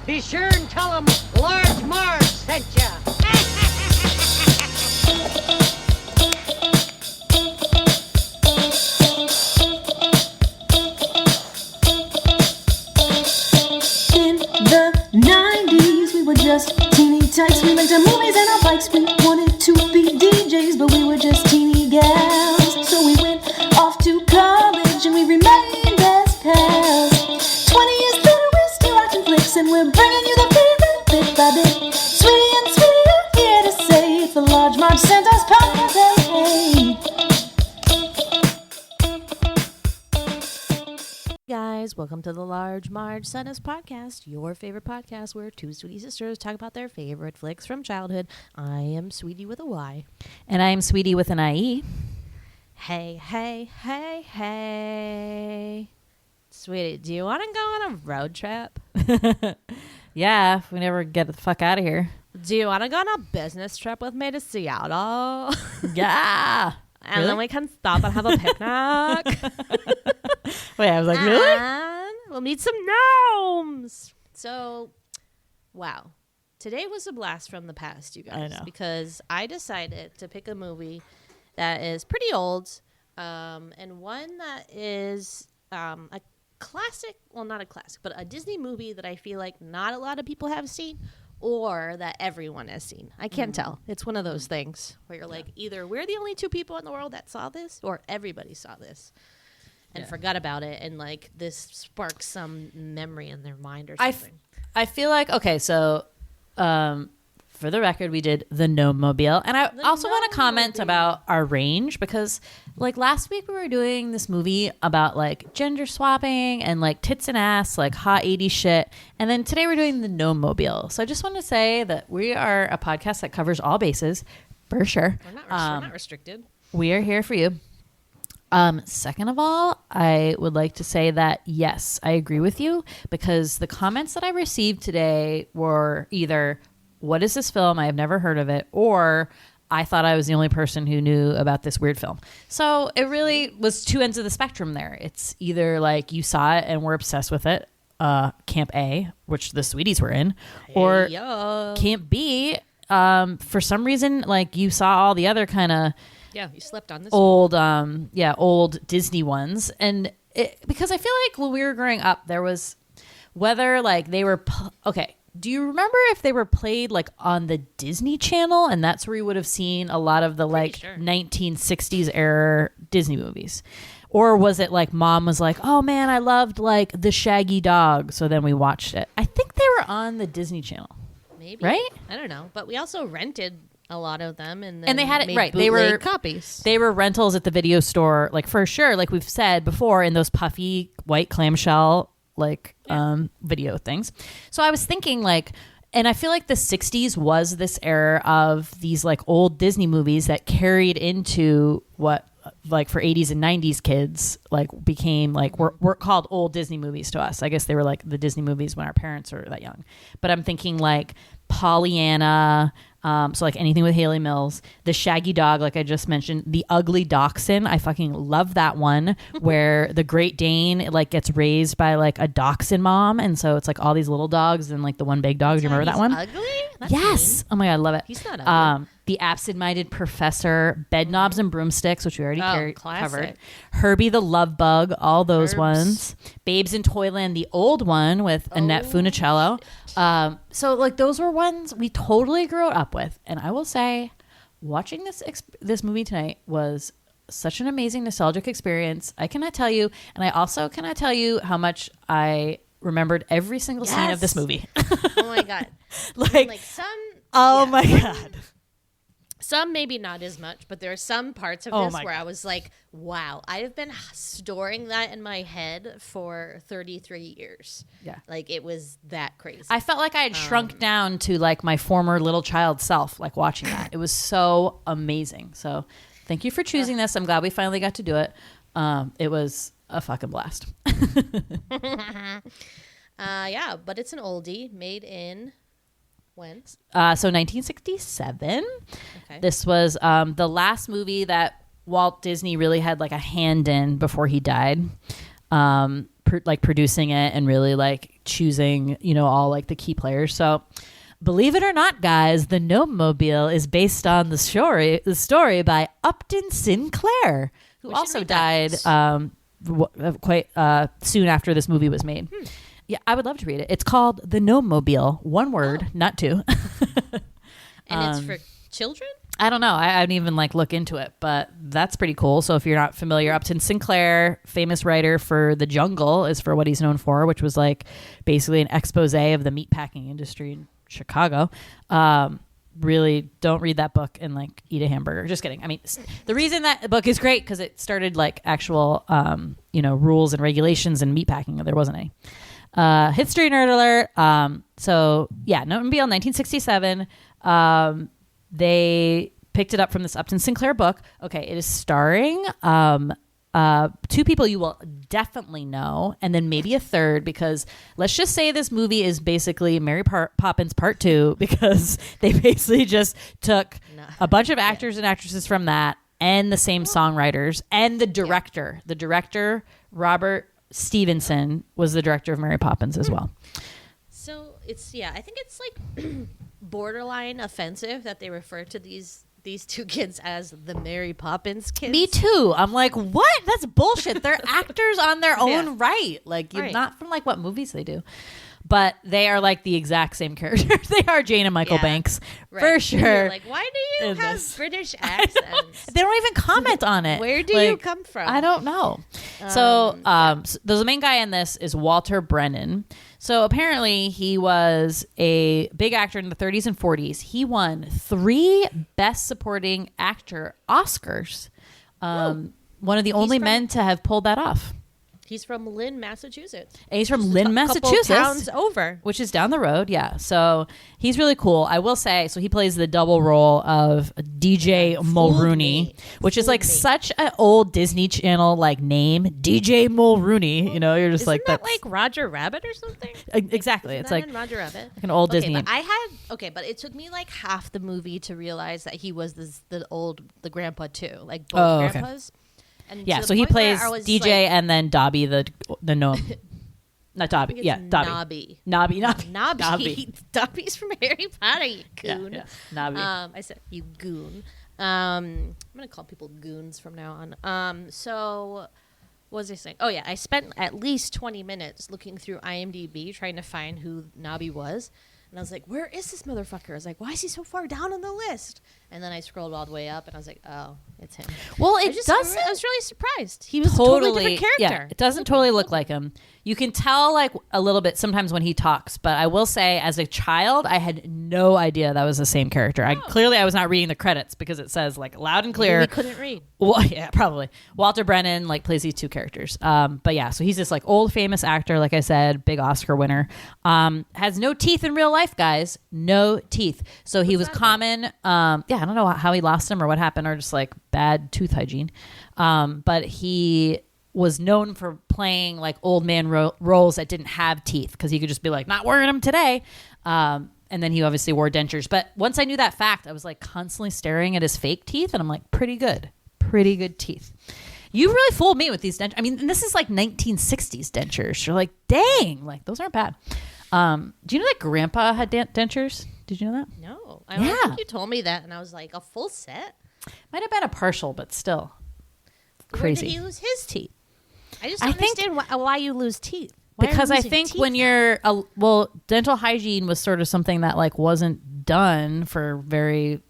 Be sure and tell them Large Marge sent ya. In the 90s, we were just teeny tykes. We went to movies and our bikes. We wanted to be DJs, but we were just teeny gals. So we went off to college and we remained best pals. 20 years later, we're still watching flicks and we're bringing you the favorite bit by bit. Sweetie and Sweetie are here to say it's the Large Marge Santa's podcast. Hey, Guys, welcome to the Large Marge Santa's podcast, your favorite podcast where two sweetie sisters talk about their favorite flicks from childhood. I am Sweetie with a Y. And I'm Sweetie with an IE. Hey, hey, hey, hey. Sweetie, do you want to go on a road trip? Yeah, if we never get the fuck out of here. Do you want to go on a business trip with me to Seattle? Yeah. And then we can stop and have a picnic. Wait, I was like, really? And we'll meet some gnomes. So, wow. Today was a blast from the past, you guys. I know. Because I decided to pick a movie that is pretty old and one that is a classic, well, not a classic, but a Disney movie that I feel like not a lot of people have seen or that everyone has seen. I can't tell. It's one of those things where you're like, either we're the only two people in the world that saw this or everybody saw this and forgot about it, and like this sparks some memory in their mind or something. I feel like, okay, so for the record, we did the Gnome Mobile. And I also want to comment about our range because like last week we were doing this movie about like gender swapping and like tits and ass, like hot 80s shit. And then today we're doing the Gnome Mobile. So I just want to say that we are a podcast that covers all bases for sure. We're not restricted. We are here for you. Second of all, I would like to say that, yes, I agree with you because the comments that I received today were either, what is this film? I have never heard of it. Or I thought I was the only person who knew about this weird film. So it really was two ends of the spectrum there. It's either like you saw it and we're obsessed with it, Camp A, which the Sweeties were in, or Camp B, for some reason, like you saw all the other kind of you slept on this old old Disney ones. And because I feel like when we were growing up, there was whether like they were okay, do you remember if they were played like on the Disney Channel, and that's where you would have seen a lot of the like 1960s era Disney movies? Or was it like mom was like, oh man, I loved like the Shaggy Dog, so then we watched it? I think they were on the Disney Channel. Maybe. Right? I don't know. But we also rented a lot of them, and they had it made right. They were bootleg copies. They were rentals at the video store, like for sure. Like we've said before, in those puffy white clamshell like video things. So I was thinking like, and I feel like the 60s was this era of these like old Disney movies that carried into what like for 80s and 90s kids like became like were called old Disney movies to us. I guess they were like the Disney movies when our parents were that young. But I'm thinking like Pollyanna, so like anything with Haley Mills, the Shaggy Dog, like I just mentioned, the Ugly Dachshund. I fucking love that one where the Great Dane like gets raised by like a dachshund mom, and so it's like all these little dogs and like the one big dog. Do you remember that one? Ugly? That's yes. mean. Oh my god, I love it. He's not ugly. The Absent-Minded Professor, Bedknobs and Broomsticks, which we already covered. Herbie the Love Bug, all those ones. Babes in Toyland, the old one with Annette Funicello. So like those were ones we totally grew up with. And I will say, watching this movie tonight was such an amazing nostalgic experience. I cannot tell you, and I also cannot tell you how much I remembered every single scene of this movie. Oh my god. like some my god. Some maybe not as much, but there are some parts of this where I was like, wow, I have been storing that in my head for 33 years. Yeah. Like it was that crazy. I felt like I had shrunk down to like my former little child self, like watching that. It was so amazing. So thank you for choosing this. I'm glad we finally got to do it. It was a fucking blast. Yeah, but it's an oldie made in... When? So 1967. Okay. This was the last movie that Walt Disney really had like a hand in before he died. like producing it and really like choosing, you know, all like the key players. So believe it or not, guys, the Gnome Mobile is based on the story by Upton Sinclair, who also died quite soon after this movie was made. Yeah, I would love to read it. It's called The Gnome Mobile. One word, not two. And it's for children? I don't know. I didn't even like look into it, but that's pretty cool. So if you're not familiar, Upton Sinclair, famous writer for The Jungle, is for what he's known for, which was like basically an expose of the meatpacking industry in Chicago. Really don't read that book and like eat a hamburger. Just kidding. I mean, the reason that book is great because it started like actual, you know, rules and regulations in meatpacking. There wasn't any. History nerd alert. So yeah, Gnome Mobile, 1967. They picked it up from this Upton Sinclair book. Okay, it is starring two people you will definitely know, and then maybe a third, because let's just say this movie is basically Mary Poppins Part 2, because they basically just took a bunch of actors and actresses from that, and the same songwriters, and the director. Yeah. The director, Robert Stevenson, was the director of Mary Poppins as well. So it's, yeah, I think it's like borderline offensive that they refer to these two kids as the Mary Poppins kids. Me too. I'm like, what? That's bullshit. They're actors on their own right. Like, you're not from like what movies they do. But they are like the exact same characters. They are Jane and Michael Banks for sure. Like, why do you have British accents? They don't even comment on it. Where do you come from? I don't know. So the main guy in this is Walter Brennan. So apparently he was a big actor in the 30s and 40s. He won 3 Best Supporting Actor Oscars. One of the only men to have pulled that off. He's from Lynn, Massachusetts. And he's from Lynn, Massachusetts. Towns over. Which is down the road, yeah. So he's really cool. I will say, so he plays the double role of DJ Mulrooney, which is like such an old Disney Channel like name, DJ Mulrooney. You know, you're just Isn't like that like Roger Rabbit or something? Exactly. It's like Roger Rabbit, like an old Disney. But it took me like half the movie to realize that he was the grandpa too, like both grandpas. And yeah, so he plays DJ like, and then Dobby the gnome. Not Dobby. Yeah, Dobby. Nobby. Dobby's from Harry Potter, you goon. Yeah. Nobby. I said, you goon. I'm going to call people goons from now on. So what was I saying? Oh, yeah, I spent at least 20 minutes looking through IMDb trying to find who Nobby was. And I was like, where is this motherfucker? I was like, why is he so far down on the list? And then I scrolled all the way up and I was like, oh, it's him. Well, I was really surprised. He was a totally different character. Yeah, it doesn't totally look like him. You can tell like a little bit sometimes when he talks, but I will say as a child, I had no idea that was the same character. I was not reading the credits because it says like loud and clear. We couldn't read. Well, yeah, probably. Walter Brennan like plays these two characters. But yeah, so he's this like old famous actor, like I said, big Oscar winner. Has no teeth in real life, guys. No teeth. So he was common. I don't know how he lost them or what happened, or just like bad tooth hygiene. But he was known for playing like old man roles that didn't have teeth because he could just be like, not wearing them today. And then he obviously wore dentures. But once I knew that fact, I was like constantly staring at his fake teeth and I'm like, pretty good teeth. You really fooled me with these dentures. I mean, and this is like 1960s dentures. You're like, dang, like those aren't bad. Do you know that Grandpa had dentures? Did you know that? No. I don't think you told me that and I was like, a full set? Might have been a partial, but still. Crazy. Where did he lose his teeth? I just don't understand why you lose teeth. Because I think when you're dental hygiene was sort of something that like wasn't done for very,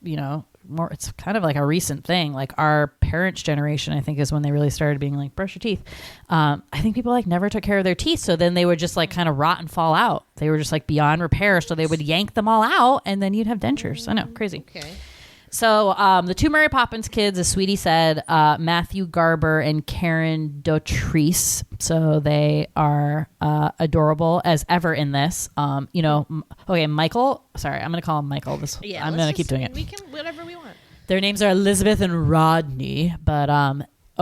more. It's kind of like a recent thing. Like our parents' generation, I think, is when they really started being like, brush your teeth. I think people like never took care of their teeth, so then they would just like kind of rot and fall out. They were just like beyond repair, so they would yank them all out, and then you'd have dentures. I know, crazy. Okay. So the two Mary Poppins kids, as Sweetie said, Matthew Garber and Karen Dautrice. So they are adorable as ever in this. Michael. Sorry, I'm going to call him Michael. I'm going to keep doing it. We can whatever we want. Their names are Elizabeth and Rodney. But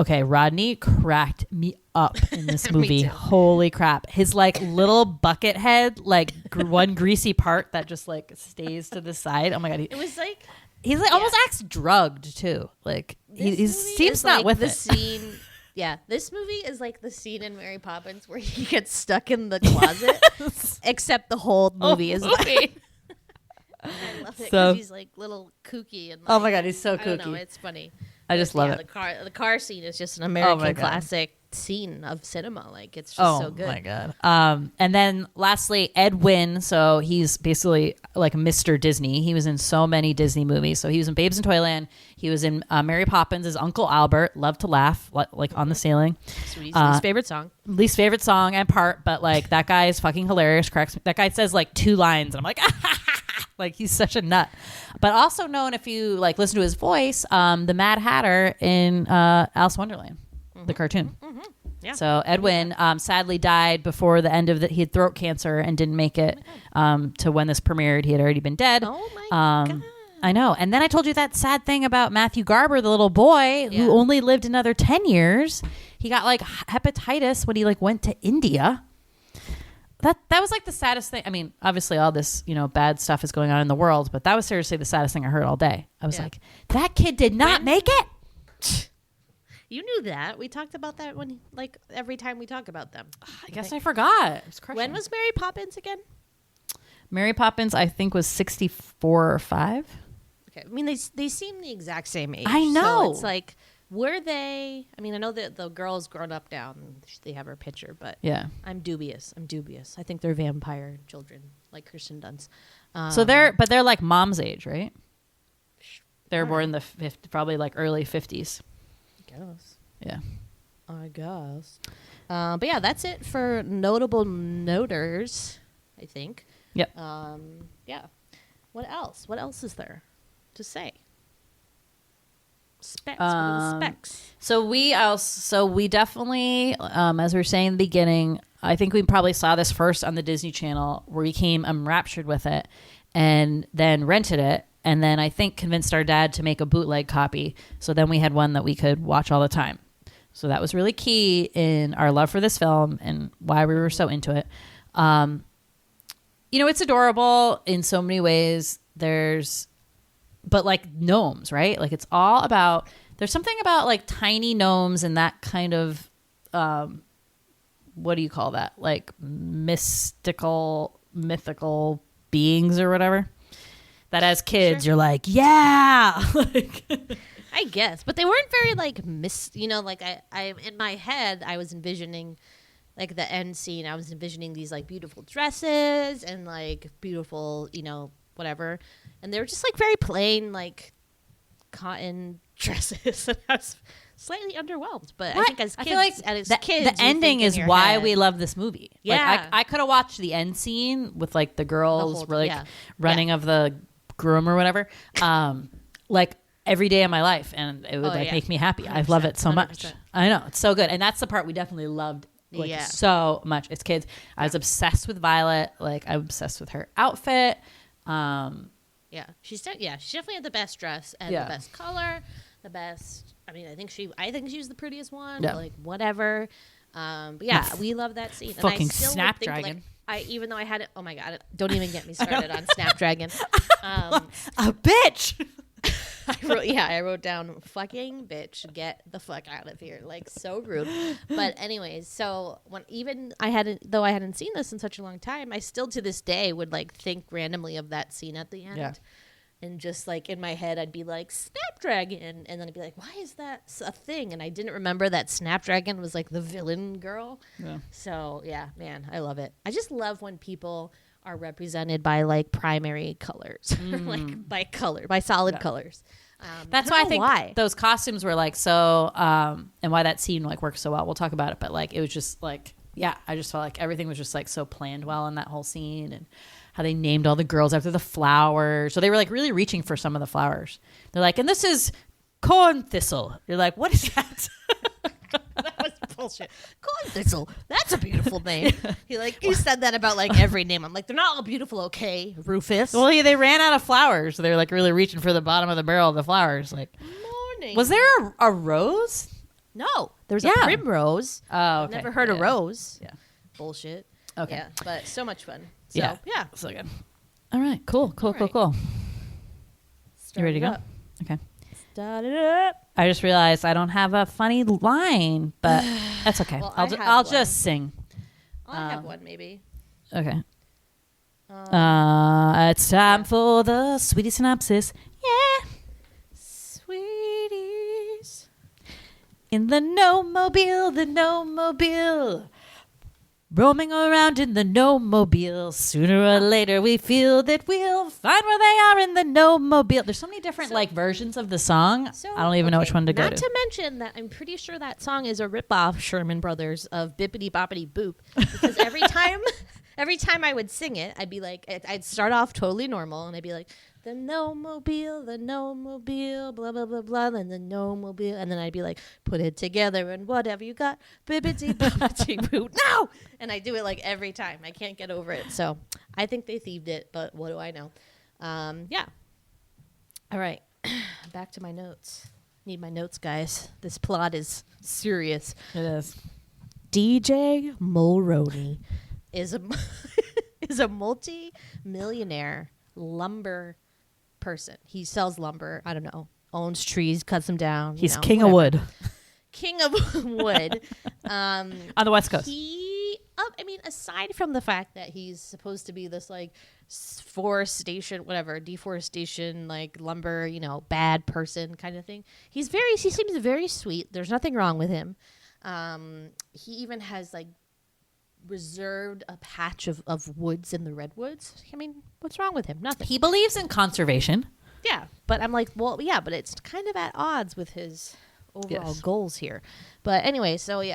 Rodney cracked me up in this movie. Holy crap. His like little bucket head, like one greasy part that just like stays to the side. Oh my God. It was like... He's like almost acts drugged too. Like he seems not like with the it. Scene Yeah, this movie is like the scene in Mary Poppins where he gets stuck in the closet, except the whole movie is like. I love it because he's like little kooky and. Like, oh my god, he's so I don't know, kooky. it's funny. I just love it. The car scene is just an American classic scene of cinema. Like it's just so good. Oh my god. And then lastly, Ed Wynn. So he's basically like Mr. Disney. He was in so many Disney movies. So he was in Babes in Toyland. He was in Mary Poppins as Uncle Albert. Love to laugh, like on the ceiling. Sweetie's least favorite song. Least favorite song and part, but like that guy is fucking hilarious. Cracks me. That guy says like 2 lines, and I'm like, like he's such a nut. But also known, if you like listen to his voice, the Mad Hatter in Alice in Wonderland, the cartoon. Yeah. So Edwin sadly died before the end of the. He had throat cancer and didn't make it to when this premiered. He had already been dead. Oh my god! I know. And then I told you that sad thing about Matthew Garber, the little boy who only lived another 10 years. He got like hepatitis when he like went to India. That was like the saddest thing. I mean, obviously all this, bad stuff is going on in the world, but that was seriously the saddest thing I heard all day. I was like, that kid did not make it. You knew that. We talked about that when, like, every time we talk about them. I guess I forgot. When was Mary Poppins again? Mary Poppins, I think, was 64 or 5. Okay. I mean, they seem the exact same age. I know. So it's like, were they? I mean, I know that the girl's grown up now and they have her picture, but yeah, I'm dubious. I think they're vampire children, like Kirsten Dunst. So they're like mom's age, right? They're born in the probably like early 50s. Guess. Yeah. I guess. But yeah, that's it for notable noters, I think. Yep. Yeah. What else? What else is there to say? Specs. What are the specs? So we definitely, as we were saying in the beginning, I think we probably saw this first on the Disney Channel, where we became enraptured with it and then rented it. And then I think convinced our dad to make a bootleg copy. So then we had one that we could watch all the time. So that was really key in our love for this film and why we were so into it. It's adorable in so many ways. But like gnomes, right? Like it's all about, there's something about like tiny gnomes and that kind of, what do you call that? Like mythical beings or whatever. That as kids, you're like, yeah. I guess. But they weren't very like, like I in my head, I was envisioning like the end scene. I was envisioning these like beautiful dresses and like beautiful, whatever. And they were just like very plain, like cotton dresses. And I was slightly underwhelmed. But I think as kids, the ending is why we love this movie. Yeah. Like, I could have watched the end scene with like the girls running of the groom or whatever, like every day of my life, and it would make me happy. I love it so much. 100%. I know, it's so good. And that's the part we definitely loved so much as kids. I was obsessed with Violet. Like I'm obsessed with her outfit. She definitely had the best dress and the best color, the best. I mean, I think she was the prettiest one. Yeah. Like whatever. But yeah, we love that scene. Fucking and I still Snapdragon. Even though I had it, oh my god, don't even get me started on Snapdragon. A bitch. I wrote down fucking bitch, get the fuck out of here. Like so rude. But anyways, so I hadn't seen this in such a long time, I still to this day would like think randomly of that scene at the end. Yeah. And just like in my head, I'd be like Snapdragon, and then I'd be like, why is that a thing? And I didn't remember that Snapdragon was like the villain girl. Yeah. So yeah, man, I love it. I just love when people are represented by like primary colors, like by solid colors. That's why I think those costumes were like so, and why that scene like works so well. We'll talk about it, but like it was just like, yeah, I just felt like everything was just like so planned well in that whole scene, and how they named all the girls after the flowers. So they were like really reaching for some of the flowers. They're like, and this is corn thistle. You're like, what is that? That was bullshit. Corn thistle. That's a beautiful name. You said that about like every name. I'm like, they're not all beautiful, okay, Rufus. Well, yeah, they ran out of flowers. So they're like really reaching for the bottom of the barrel of the flowers. Like, morning. Was there a rose? No, there's a primrose. Oh, okay. Never heard of rose. Yeah. Bullshit. Okay. Yeah, but so much fun. So, yeah. So good. All right. Cool. Start You ready to go? up. Okay. Start it up. I just realized I don't have a funny line, but that's okay. Well, I'll just sing. I have one, maybe. Okay. It's time for the sweetie synopsis. Yeah. Sweeties. In the Gnome Mobile, the Gnome Mobile. Roaming around in the Gnome Mobile. Sooner or later, we feel that we'll find where they are in the Gnome Mobile. There's so many different versions of the song. I don't even know which one to go to. Not to mention that I'm pretty sure that song is a ripoff, Sherman Brothers, of Bippity Boppity Boop. Because every time I would sing it, I'd be like, I'd start off totally normal, and I'd be like, the Gnome Mobile, blah, blah, blah, blah, and the Gnome Mobile. And then I'd be like, put it together and whatever you got, bibbity boppity boo. No! And I do it like every time. I can't get over it. So I think they thieved it, but what do I know? Yeah. All right. Back to my notes. Need my notes, guys. This plot is serious. It is. DJ Mulroney is a multi-millionaire lumber person. He sells lumber. I don't know. Owns trees, cuts them down. He's king of wood. King of wood. On the West Coast. Aside from the fact that he's supposed to be this deforestation, like lumber, bad person kind of thing. He seems very sweet. There's nothing wrong with him. He even has reserved a patch of woods in the redwoods. I mean, what's wrong with him? Nothing. He believes in conservation. Yeah, but I'm like, well, yeah, but it's kind of at odds with his overall goals here. But anyway, so he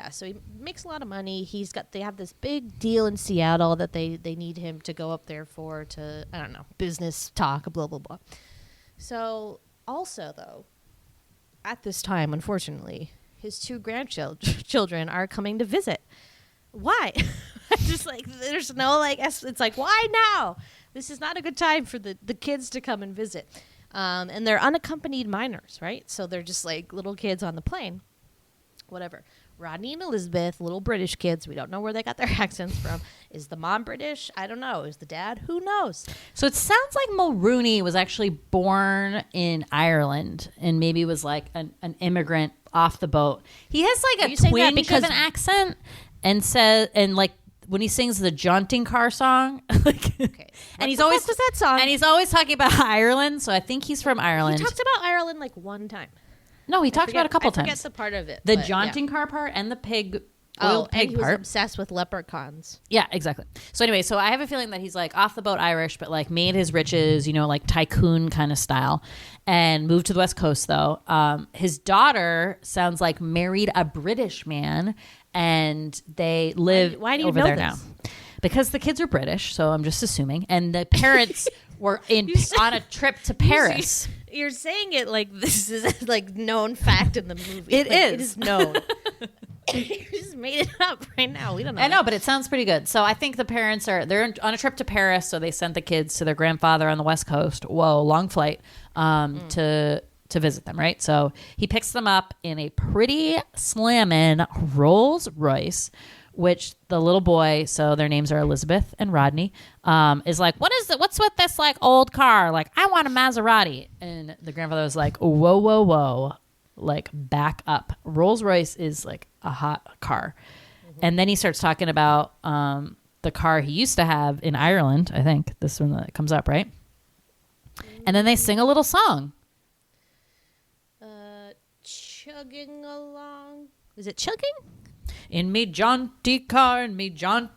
makes a lot of money. They have this big deal in Seattle that they need him to go up there to, I don't know, business talk, blah, blah, blah. So also, though, at this time, unfortunately, his 2 grandchildren are coming to visit. Why? Just there's no it's like, why now? This is not a good time for the kids to come and visit. And they're unaccompanied minors, right? So they're just little kids on the plane. Whatever. Rodney and Elizabeth, little British kids. We don't know where they got their accents from. Is the mom British? I don't know. Is the dad? Who knows? So it sounds like Mulroney was actually born in Ireland and maybe was an immigrant off the boat. He has a twinge of an accent. And when he sings the jaunting car song, okay. And he's always that song? And he's always talking about Ireland, so I think he's from Ireland. He talked about Ireland one time. No, he talked about it a couple times. I forget the part of it. The jaunting car part and the pig. And he was obsessed with leprechauns. Yeah, exactly. So anyway, I have a feeling that he's off the boat Irish, but made his riches, tycoon kind of style, and moved to the West Coast though. His daughter sounds like married a British man, and they live why do you over know there this? now. Because the kids are British, so I'm just assuming, and the parents were on a trip to Paris. You're saying it like this is known fact in the movie. It is. It is known. You just made it up right now. We don't know. I know, but it sounds pretty good. So I think the parents they're on a trip to Paris, so they sent the kids to their grandfather on the West Coast. Whoa, long flight to visit them, right? So he picks them up in a pretty slammin' Rolls Royce, which the little boy, so their names are Elizabeth and Rodney, is like, what's with this old car? I want a Maserati. And the grandfather was like, whoa, whoa, whoa. Back up. Rolls Royce is a hot car. Mm-hmm. And then he starts talking about the car he used to have in Ireland. I think this one that comes up, right? And then they sing a little song. Chugging along. Is it chugging? In me jaunty car, in me jaunting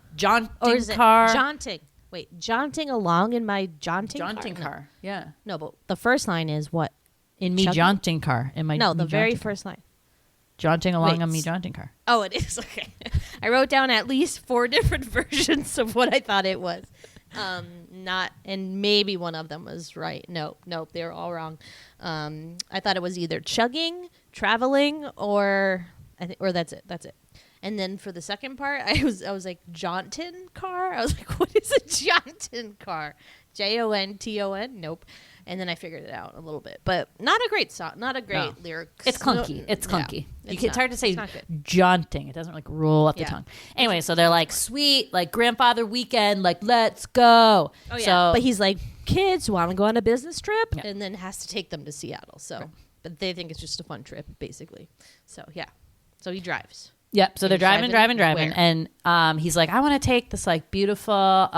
or is it car. Jaunting. Wait, jaunting along in my jaunting car. Yeah. No, but the first line is what? In me Chugging? jaunting car. In my No, the me very jaunting car. first line. Jaunting along Wait, on me jaunting car. Oh, it is. Okay. I wrote down at least 4 different versions of what I thought it was. And maybe one of them was right. Nope, they were all wrong. I thought it was either chugging, traveling, or that's it. And then for the second part, I was like, jauntin car? I was like, what is a jauntin car? Jonton? Nope. And then I figured it out a little bit. But not a great song. Not a great lyrics. It's clunky. It's clunky. Yeah, It's hard to say jaunting. It doesn't roll up the Yeah. tongue. Anyway, so they're sweet, grandfather weekend, let's go. Oh, yeah. So, but he's like, kids want to go on a business trip, Yeah. and then has to take them to Seattle. So but they think it's just a fun trip, basically. So yeah, so he drives. Yep. So they're driving, where? and he's like, I want to take this like beautiful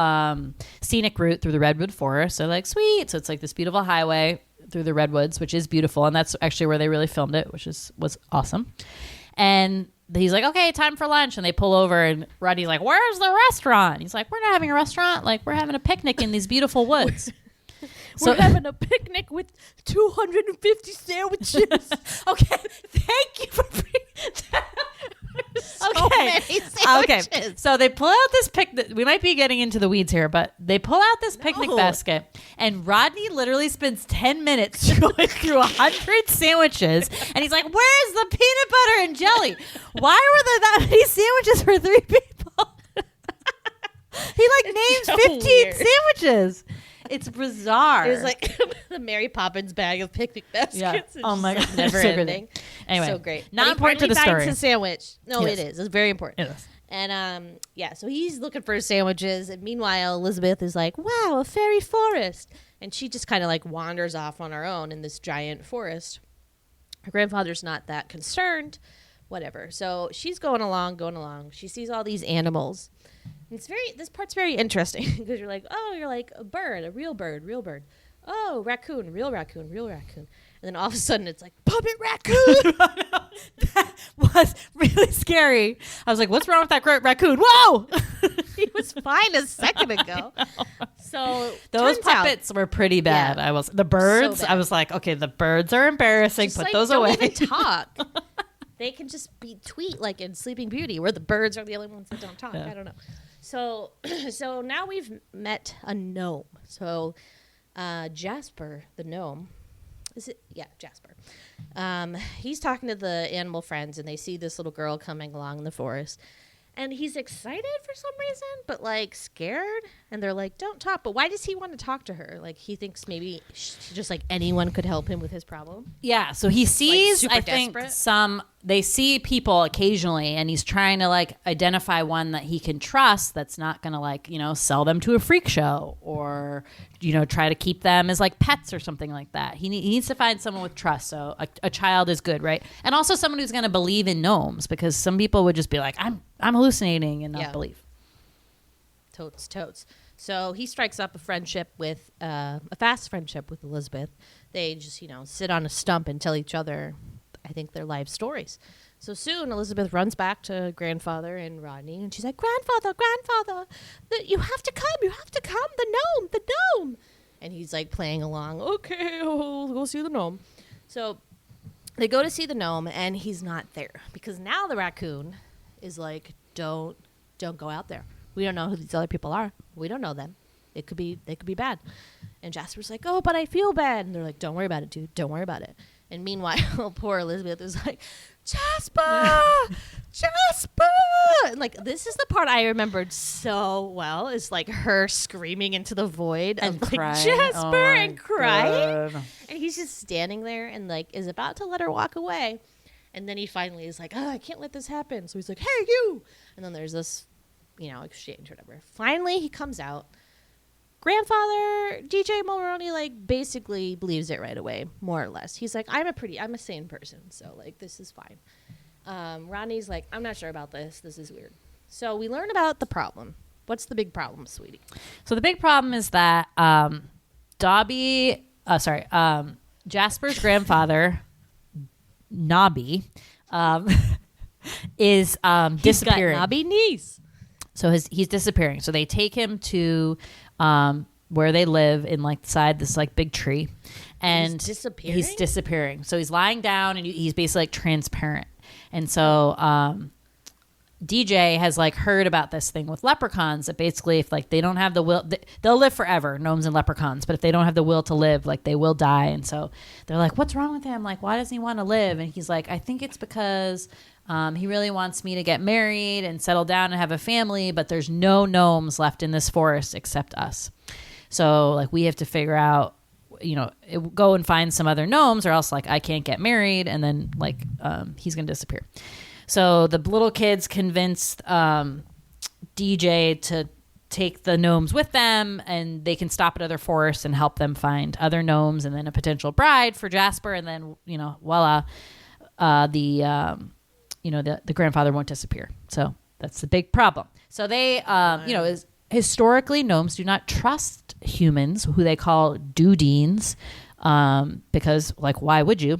scenic route through the redwood forest. So like, sweet. So it's like this beautiful highway through the redwoods, which is beautiful, and that's actually where they really filmed it, which was awesome. And he's like, okay, time for lunch, and they pull over, and Rodney's like, where's the restaurant? He's like, we're not having a restaurant, like we're having a picnic in these beautiful woods. We're having a picnic with 250 sandwiches. Okay, thank you for bringing that. Many sandwiches. Okay. So they pull out this picnic. We might be getting into the weeds here, but they pull out this picnic basket, and Rodney literally spends 10 minutes going through 100 sandwiches, and he's like, "Where's the peanut butter and jelly? Why were there that many sandwiches for 3 people?" He like names so 15 weird. sandwiches. It's bizarre. It was like the Mary Poppins bag of picnic baskets. Yeah. It's Oh my just, God. never So ending. Anyway, So great. not And he important to the finally story. finds a sandwich. No, Yes. it is. It's very important. It is. And so he's looking for sandwiches, and meanwhile Elizabeth is like, "Wow, a fairy forest," and she just kind of like wanders off on her own in this giant forest. Her grandfather's not that concerned. Whatever. So she's going along. She sees all these animals. And this part's very interesting because you're like a bird, a real bird. Oh, raccoon, real raccoon. And then all of a sudden it's like puppet raccoon. That was really scary. I was like, what's wrong with that raccoon? Whoa! He was fine a second ago. So Those turns out- puppets were pretty bad. Yeah. The birds, So I bad. was like, okay, the birds are embarrassing. just Put like, those don't away. even talk. They can just be tweet like in Sleeping Beauty, where the birds are the only ones that don't talk. Yeah. I don't know. So, so now we've met a gnome. So, Jasper the gnome. Is it? Yeah, Jasper. He's talking to the animal friends, and they see this little girl coming along in the forest. And he's excited for some reason, but like scared. And they're like, don't talk. But why does he want to talk to her? Like he thinks maybe just like anyone could help him with his problem. Yeah, so he sees, super I think, desperate. they see people occasionally, and he's trying to like identify one that he can trust that's not going to like, sell them to a freak show or, try to keep them as like pets or something like that. He needs to find someone with trust. So a child is good, right? And also someone who's going to believe in gnomes, because some people would just be like, I'm hallucinating and not believe. Totes. So he strikes up a fast friendship with Elizabeth. They just, sit on a stump and tell each other, I think, their life stories. So soon Elizabeth runs back to grandfather and Rodney, and she's like, Grandfather, you have to come, the gnome. And he's like playing along, okay, we'll go see the gnome. So they go to see the gnome, and he's not there, because now the raccoon is like, don't go out there. We don't know who these other people are. We don't know them. They could be bad. And Jasper's like, oh, but I feel bad. And they're like, don't worry about it, dude. Don't worry about it. And meanwhile, poor Elizabeth is like, Jasper! And like, this is the part I remembered so well, is like her screaming into the void And of like, crying. Jasper, Oh my and crying. God. And he's just standing there and like is about to let her walk away. And then he finally is like, oh, I can't let this happen. So he's like, hey, you. And then there's this, exchange or whatever. Finally, he comes out. Grandfather, DJ Mulroney, like, basically believes it right away, more or less. He's like, I'm a sane person, so, like, this is fine. Rodney's like, I'm not sure about this. This is weird. So we learn about the problem. What's the big problem, sweetie? So the big problem is that Jasper's grandfather, Nobby, is disappearing. He's got knobby knees. So he's disappearing. So they take him to where they live inside this like big tree, and He's disappearing? So he's lying down, and he's basically like transparent. And so DJ has like heard about this thing with leprechauns, that basically if like they don't have the will, they'll live forever, gnomes and leprechauns. But if they don't have the will to live, like they will die. And so they're like, what's wrong with him? Like, why doesn't he want to live? And he's like, I think it's because he really wants me to get married and settle down and have a family, but there's no gnomes left in this forest except us. So like we have to figure out, go and find some other gnomes, or else like I can't get married, and then like he's gonna disappear. So the little kids convinced DJ to take the gnomes with them, and they can stop at other forests and help them find other gnomes, and then a potential bride for Jasper, and then voila, the grandfather won't disappear. So that's the big problem. So they historically gnomes do not trust humans, who they call dudines, because why would you?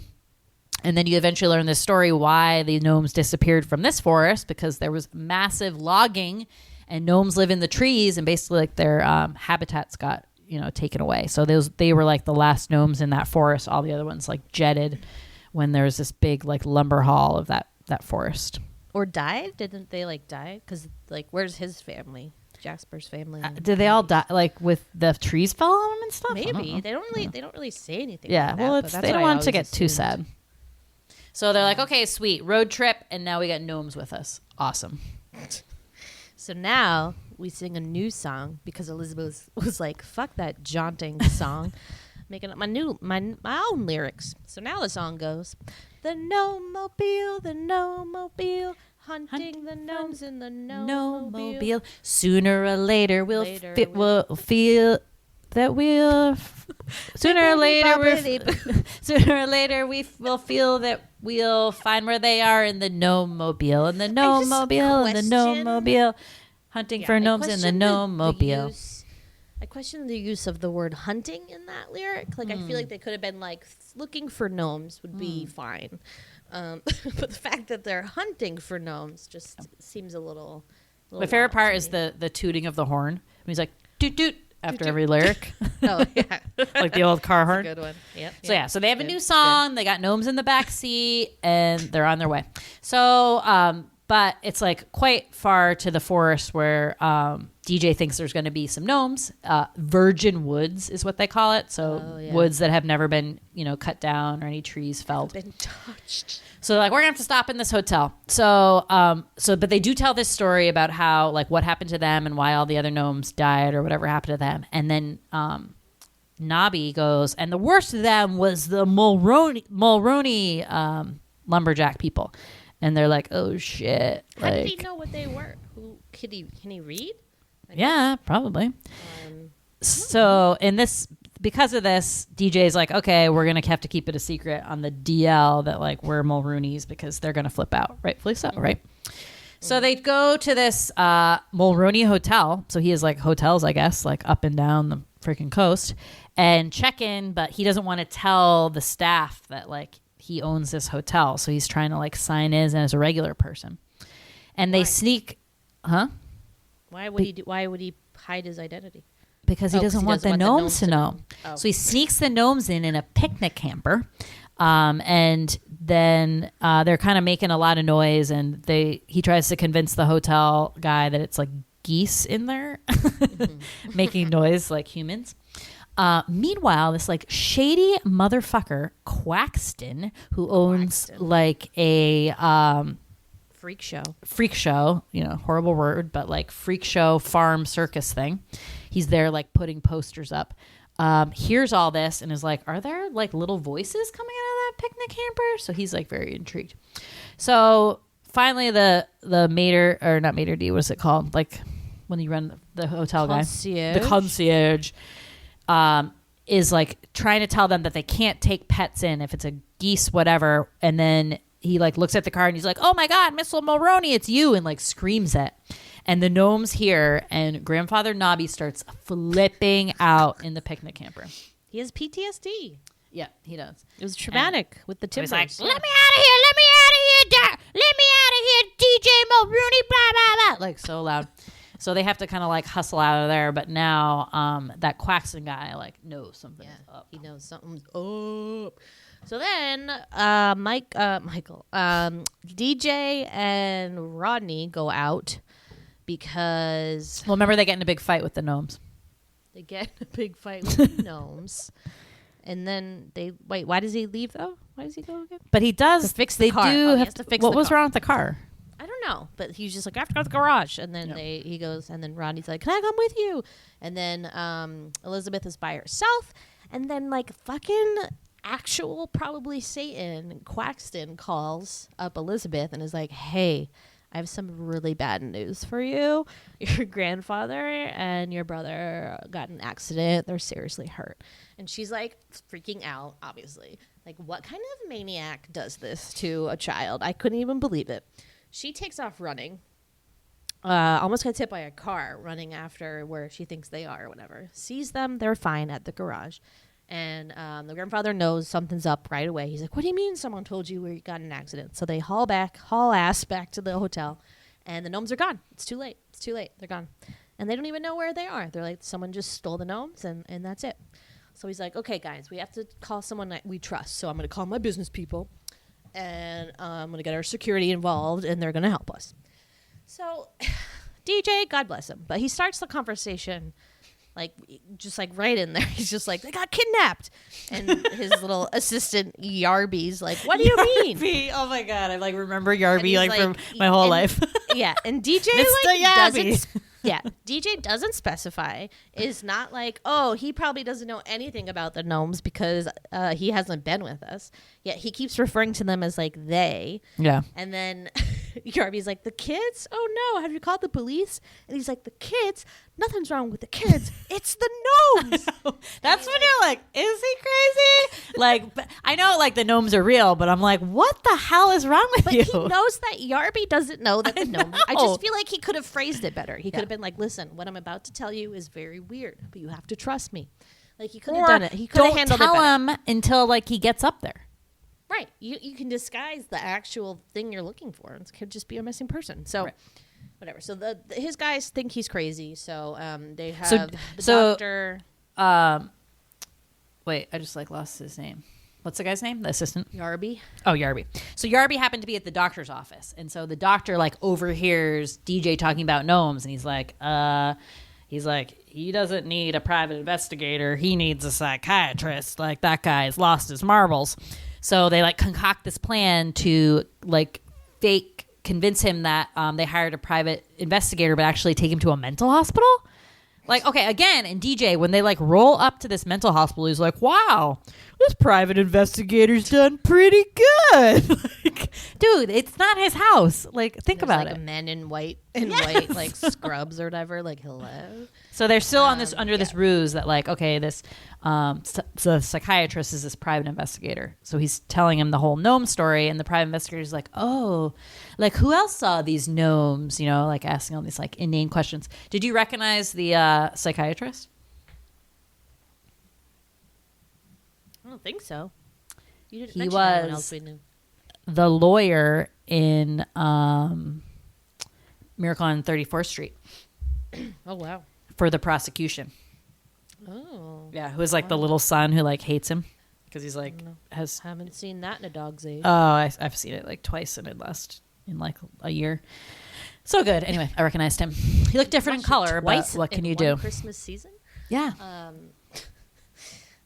And then you eventually learn this story why the gnomes disappeared from this forest, because there was massive logging and gnomes live in the trees, and basically their habitats got, taken away. So they were the last gnomes in that forest. All the other ones jetted when there was this big lumber hall of that forest. Or died? Didn't they die? Because where's his family? Jasper's family. Did they all die with the trees fell on them and stuff? Maybe they don't really say anything. Yeah, about that, they don't want it to get too sad. So they're okay, sweet, road trip, and now we got gnomes with us. Awesome. So now we sing a new song because Elizabeth was like, "Fuck that jaunting song," making up my own lyrics. So now the song goes, "The Gnome Mobile, hunting the gnomes in the Gnome Mobile. Sooner or later we'll feel that we'll sooner or later we will feel that we'll find where they are in the Gnome Mobile, and the Gnome Mobile, and the Gnome Mobile, hunting for gnomes in the Gnome Mobile." I question the use of the word hunting in that lyric. I feel like they could have been looking for gnomes would be fine. But the fact that they're hunting for gnomes just seems a little My favorite part is the tooting of the horn. He's like, toot toot, after every lyric. Oh, yeah. Like the old car horn. Good one. Yep. So they have a new song. Good. They got gnomes in the back seat, and they're on their way. So, but it's quite far to the forest where DJ thinks there's going to be some gnomes. Virgin woods is what they call it. So woods that have never been, cut down or any trees felled. Been touched. So we're gonna have to stop in this hotel. So but they do tell this story about how what happened to them and why all the other gnomes died or whatever happened to them. And then Nobby goes, and the worst of them was the Mulroney lumberjack people. And they're like, oh shit. How did he know what they were? Can he read? Yeah, probably. So because of this, DJ's like, okay, we're going to have to keep it a secret on the DL that we're Mulroonies, because they're going to flip out. Rightfully so, right? So they go to this Mulroney hotel. So he has hotels, I guess, up and down the freaking coast, and check in, but he doesn't want to tell the staff that he owns this hotel. So he's trying to sign in as a regular person. And they sneak, huh? Why would he hide his identity? Because he doesn't want the gnomes to know. Oh. So he sneaks the gnomes in a picnic camper. And then they're kind of making a lot of noise, and he tries to convince the hotel guy that it's geese in there making noise like humans. Meanwhile, this shady motherfucker Quaxton, who owns a freak show, horrible word, but freak show farm circus thing. He's there putting posters up. Hears all this and is are there little voices coming out of that picnic camper? So he's very intrigued. So finally the maitre, or not maitre d', what's it called? When you run the hotel concierge. The concierge is trying to tell them that they can't take pets in if it's a geese, whatever. And then he looks at the car and he's like, oh my God, Miss Mulroney, it's you, and screams it. And the gnomes hear, and Grandfather Nobby starts flipping out in the picnic camper. He has PTSD. Yeah, he does. It was traumatic with the timbers. He's let me out of here, DJ Mulroney, blah, blah, blah. So loud. So they have to kind of hustle out of there. But now that Quaxton guy knows something's up. He knows something's up. So then Michael, DJ and Rodney go out because... Well, remember they get in a big fight with the gnomes. They get in a big fight with the gnomes. And then wait, why does he leave though? Why does he go again? But he does... To fix the car. He has to fix what the was car. wrong with the car? I don't know, but he's just I have to go to the garage, and then he goes, and then Rodney's like, "Can I come with you?" And then Elizabeth is by herself, and then fucking actual probably Satan Quaxton calls up Elizabeth and is like, "Hey, I have some really bad news for you. Your grandfather and your brother got in an accident. They're seriously hurt. And she's like freaking out, obviously. Like, what kind of maniac does this to a child? I couldn't even believe it. She takes off running. Almost gets hit by a car running after where she thinks they are or whatever. Sees them. They're fine at the garage. And the grandfather knows something's up right away. He's like, what do you mean someone told you we got in an accident? So they haul ass back to the hotel. And the gnomes are gone. It's too late. They're gone. And they don't even know where they are. They're like, someone just stole the gnomes and that's it. So he's like, okay, guys, we have to call someone that we trust. So I'm going to call my business people. And I'm going to get our security involved. And they're going to help us. So DJ, God bless him. But he starts the conversation like, just like right in there. He's just like, they got kidnapped. And his little assistant, Yarby's like, what do you mean? Yarby. Oh my God. I like remember Yarby like from my whole life. Yeah. And DJ Mr. like Yarby. doesn't. Yeah. DJ doesn't specify. Is not like, oh, he probably doesn't know anything about the gnomes because he hasn't been with us. Yet he keeps referring to them as like they. Yeah. And then Yarby's like, the kids? Oh no, have you called the police? And he's like, the kids? Nothing's wrong with the kids. It's the gnomes. That's when you're like, is he crazy? Like, I know like the gnomes are real, but I'm like, what the hell is wrong with you? But he knows that Yarby doesn't know that the gnomes. I just feel like he could have phrased it better. He could have been like, listen, what I'm about to tell you is very weird, but you have to trust me. Like he could have done it. He could have handled it better. Don't tell him until like he gets up there. Right. You can disguise the actual thing you're looking for. It could just be a missing person. So, whatever. So his guys think he's crazy. So they have the doctor. Wait, I just like lost his name. What's the guy's name? The assistant? Yarby. Oh, Yarby. So Yarby happened to be at the doctor's office. And so the doctor like overhears DJ talking about gnomes. And he's like, he doesn't need a private investigator. He needs a psychiatrist. Like that guy's lost his marbles. So they like concoct this plan to like fake convince him that they hired a private investigator, but actually take him to a mental hospital. Like, okay, again, and DJ, when they like roll up to this mental hospital, he's like, wow, this private investigator's done pretty good. Like, dude, it's not his house. Like, think about like it. Men in white white like scrubs or whatever. Like, hello. So they're still on this under this ruse that like, okay, this the psychiatrist is this private investigator. So he's telling him the whole gnome story, and the private investigator's like, oh, like who else saw these gnomes? You know, like asking all these like inane questions. Did you recognize the psychiatrist? I don't think so. You didn't He mention anyone else was we knew. the lawyer in Miracle on 34th Street. Oh wow. For the prosecution. Oh. Yeah, who is like the little son who like hates him because he's like haven't seen that in a dog's age. Oh, I've seen it like twice in like a year. So good. Anyway, I recognized him. He looked different in color, but what can you do? Christmas season. Yeah.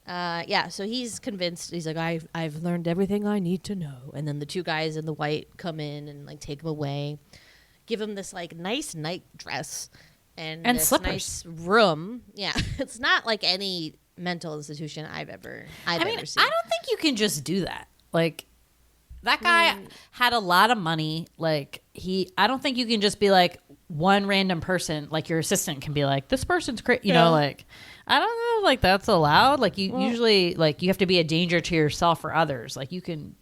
Yeah. So he's convinced. He's like, I've learned everything I need to know. And then the two guys in the white come in and like take him away, give him this like nice night dress and this slippers. nice room. Yeah, it's not like any mental institution I've ever seen. I don't think you can just do that. Like that guy had a lot of money. Like I don't think you can just be like one random person, like your assistant can be like, this person's crazy. You know, like, I don't know, like that's allowed. Like you usually like you have to be a danger to yourself or others. Like you can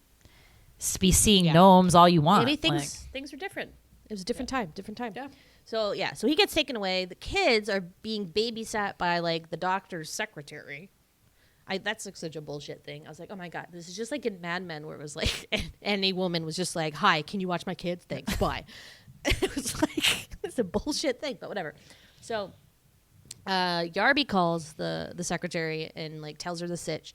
be seeing gnomes all you want. Maybe things are different. It was a different time. Yeah. So so he gets taken away. The kids are being babysat by like the doctor's secretary. That's like such a bullshit thing. I was like, oh my God, this is just like in Mad Men where it was like any woman was just like, hi, can you watch my kids? Thanks, bye. It was like, it's a bullshit thing, but whatever. So Yarby calls the secretary and like tells her the sitch.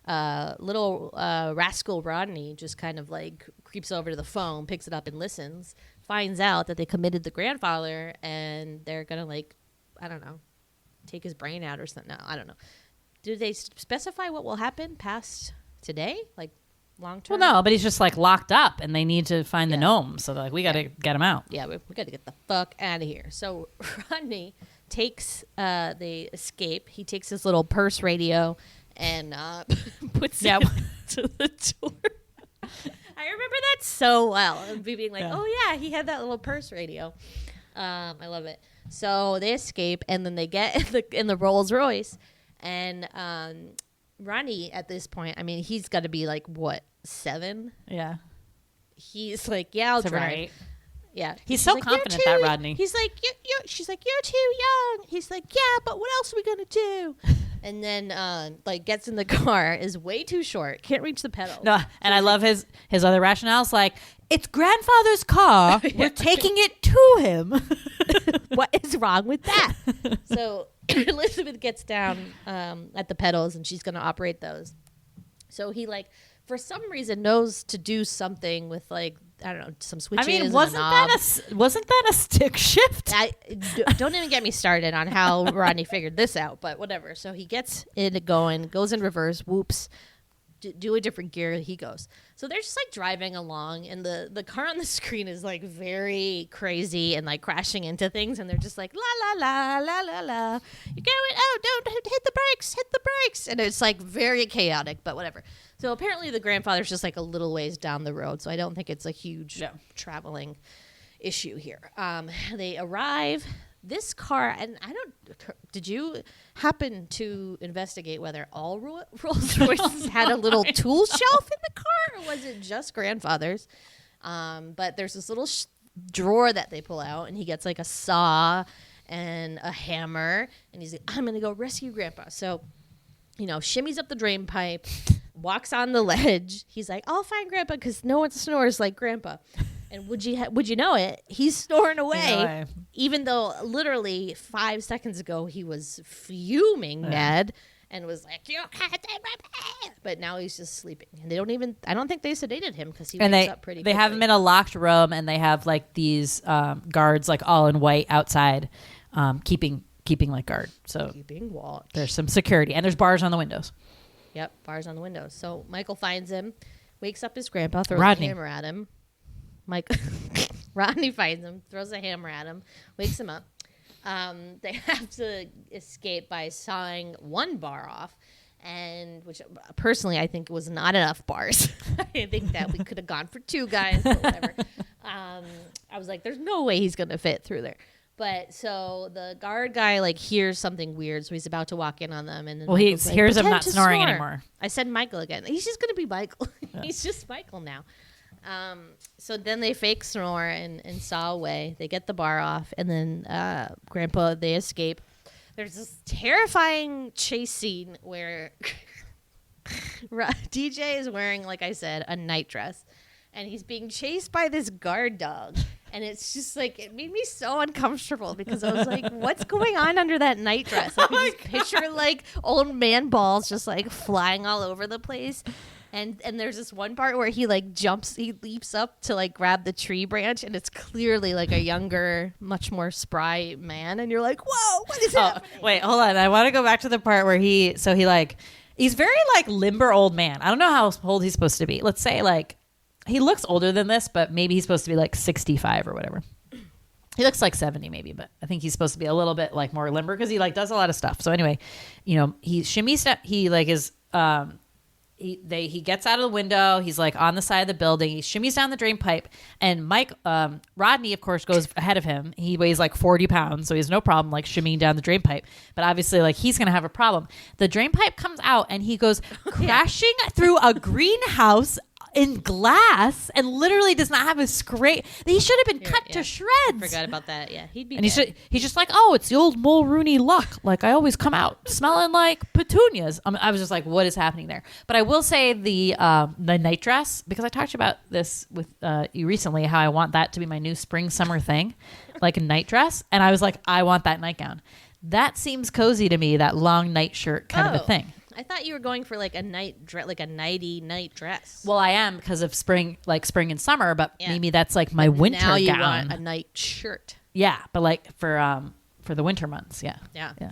Little rascal Rodney just kind of like creeps over to the phone, picks it up and listens, finds out that they committed the grandfather and they're going to like, I don't know, take his brain out or something. No, I don't know. Do they specify what will happen past today? Like long term? Well, no, but he's just like locked up and they need to find the gnomes. So like, we got to get him out. Yeah, we got to get the fuck out of here. So Rodney takes, they escape. He takes his little purse radio and puts it to the door. I remember that so well. And being like, oh yeah, he had that little purse radio. I love it. So they escape, and then they get in the Rolls Royce, and Ronnie at this point, I mean, he's got to be like what, 7? Yeah. He's like, yeah, I'll 7 or drive. 8. Yeah, He's so like, confident, that Rodney. He's like, she's like, you're too young. He's like, yeah, but what else are we gonna do? And then, like, gets in the car, is way too short, can't reach the pedals. No, and I love his other rationales. Like, it's grandfather's car. We're taking it to him. What is wrong with that? So Elizabeth gets down at the pedals, and she's gonna operate those. So he, like, for some reason knows to do something with, like, I don't know, some switches. I mean, and wasn't that a stick shift? Don't even get me started on how Rodney figured this out, but whatever. So he gets it going, goes in reverse, whoops, do a different gear, he goes. So they're just like driving along, and the car on the screen is like very crazy and like crashing into things, and they're just like la la la la la la. You're going, oh, don't hit the brakes, and it's like very chaotic, but whatever. So apparently the grandfather's just like a little ways down the road, so I don't think it's a huge traveling issue here. They arrive. This car, and did you happen to investigate whether all Rolls Royces had a little tool shelf in the car, or was it just grandfather's? But there's this little drawer that they pull out, and he gets like a saw and a hammer, and he's like, I'm going to go rescue Grandpa. So, shimmies up the drain pipe, walks on the ledge. He's like, I'll find Grandpa because no one snores like Grandpa. And would you know it? He's snoring away, even though literally 5 seconds ago he was fuming mad and was like, "You can't take my pants." But now he's just sleeping, and I don't think they sedated him because he wakes up pretty. They have him in a locked room, and they have like these guards, like all in white outside, keeping like guard. So keeping watch. There's some security, and there's bars on the windows. Yep, bars on the windows. So Michael finds him, wakes up his grandpa, throws a hammer at him. Rodney finds him, throws a hammer at him, wakes him up. They have to escape by sawing one bar off, and which personally I think was not enough bars. I think that we could have gone for 2 guys, but whatever. I was like, there's no way he's gonna fit through there. But so the guard guy like hears something weird, so he's about to walk in on them, and then he hears him not snoring anymore. I said Michael again. He's just gonna be Michael. He's just Michael now. So then they fake snore and saw away. They get the bar off, and then Grandpa, they escape. There's this terrifying chase scene where DJ is wearing, like I said, a night dress, and he's being chased by this guard dog. And it's just like, it made me so uncomfortable because I was like, what's going on under that night dress? I could just picture like old man balls just like flying all over the place. And there's this one part where he like he leaps up to like grab the tree branch, and it's clearly like a younger, much more spry man, and you're like, whoa, what is happening? Wait, hold on. I want to go back to the part where he's very like limber old man. I don't know how old he's supposed to be. Let's say like he looks older than this, but maybe he's supposed to be like 65 or whatever. He looks like 70 maybe, but I think he's supposed to be a little bit like more limber because he like does a lot of stuff. So anyway, he shimmies down, he like is he gets out of the window. He's like on the side of the building. He shimmies down the drain pipe, and Rodney, of course, goes ahead of him. He weighs like 40 pounds, so he has no problem like shimmying down the drain pipe. But obviously, like he's gonna have a problem. The drain pipe comes out, and he goes crashing through a greenhouse in glass, and literally does not have a scrape. He should have been cut to shreds. I forgot about that. Yeah, he'd be. And he's just like, oh, it's the old Mulrooney luck. Like I always come out smelling like petunias. I was just like, what is happening there? But I will say the night dress, because I talked about this with you recently, how I want that to be my new spring summer thing, like a night dress. And I was like, I want that nightgown. That seems cozy to me. That long night shirt kind of a thing. I thought you were going for like a night dress, like a nighty night dress. Well, I am because of spring and summer, but maybe that's like my winter now you gown. Want a night shirt. Yeah, but like for the winter months, yeah,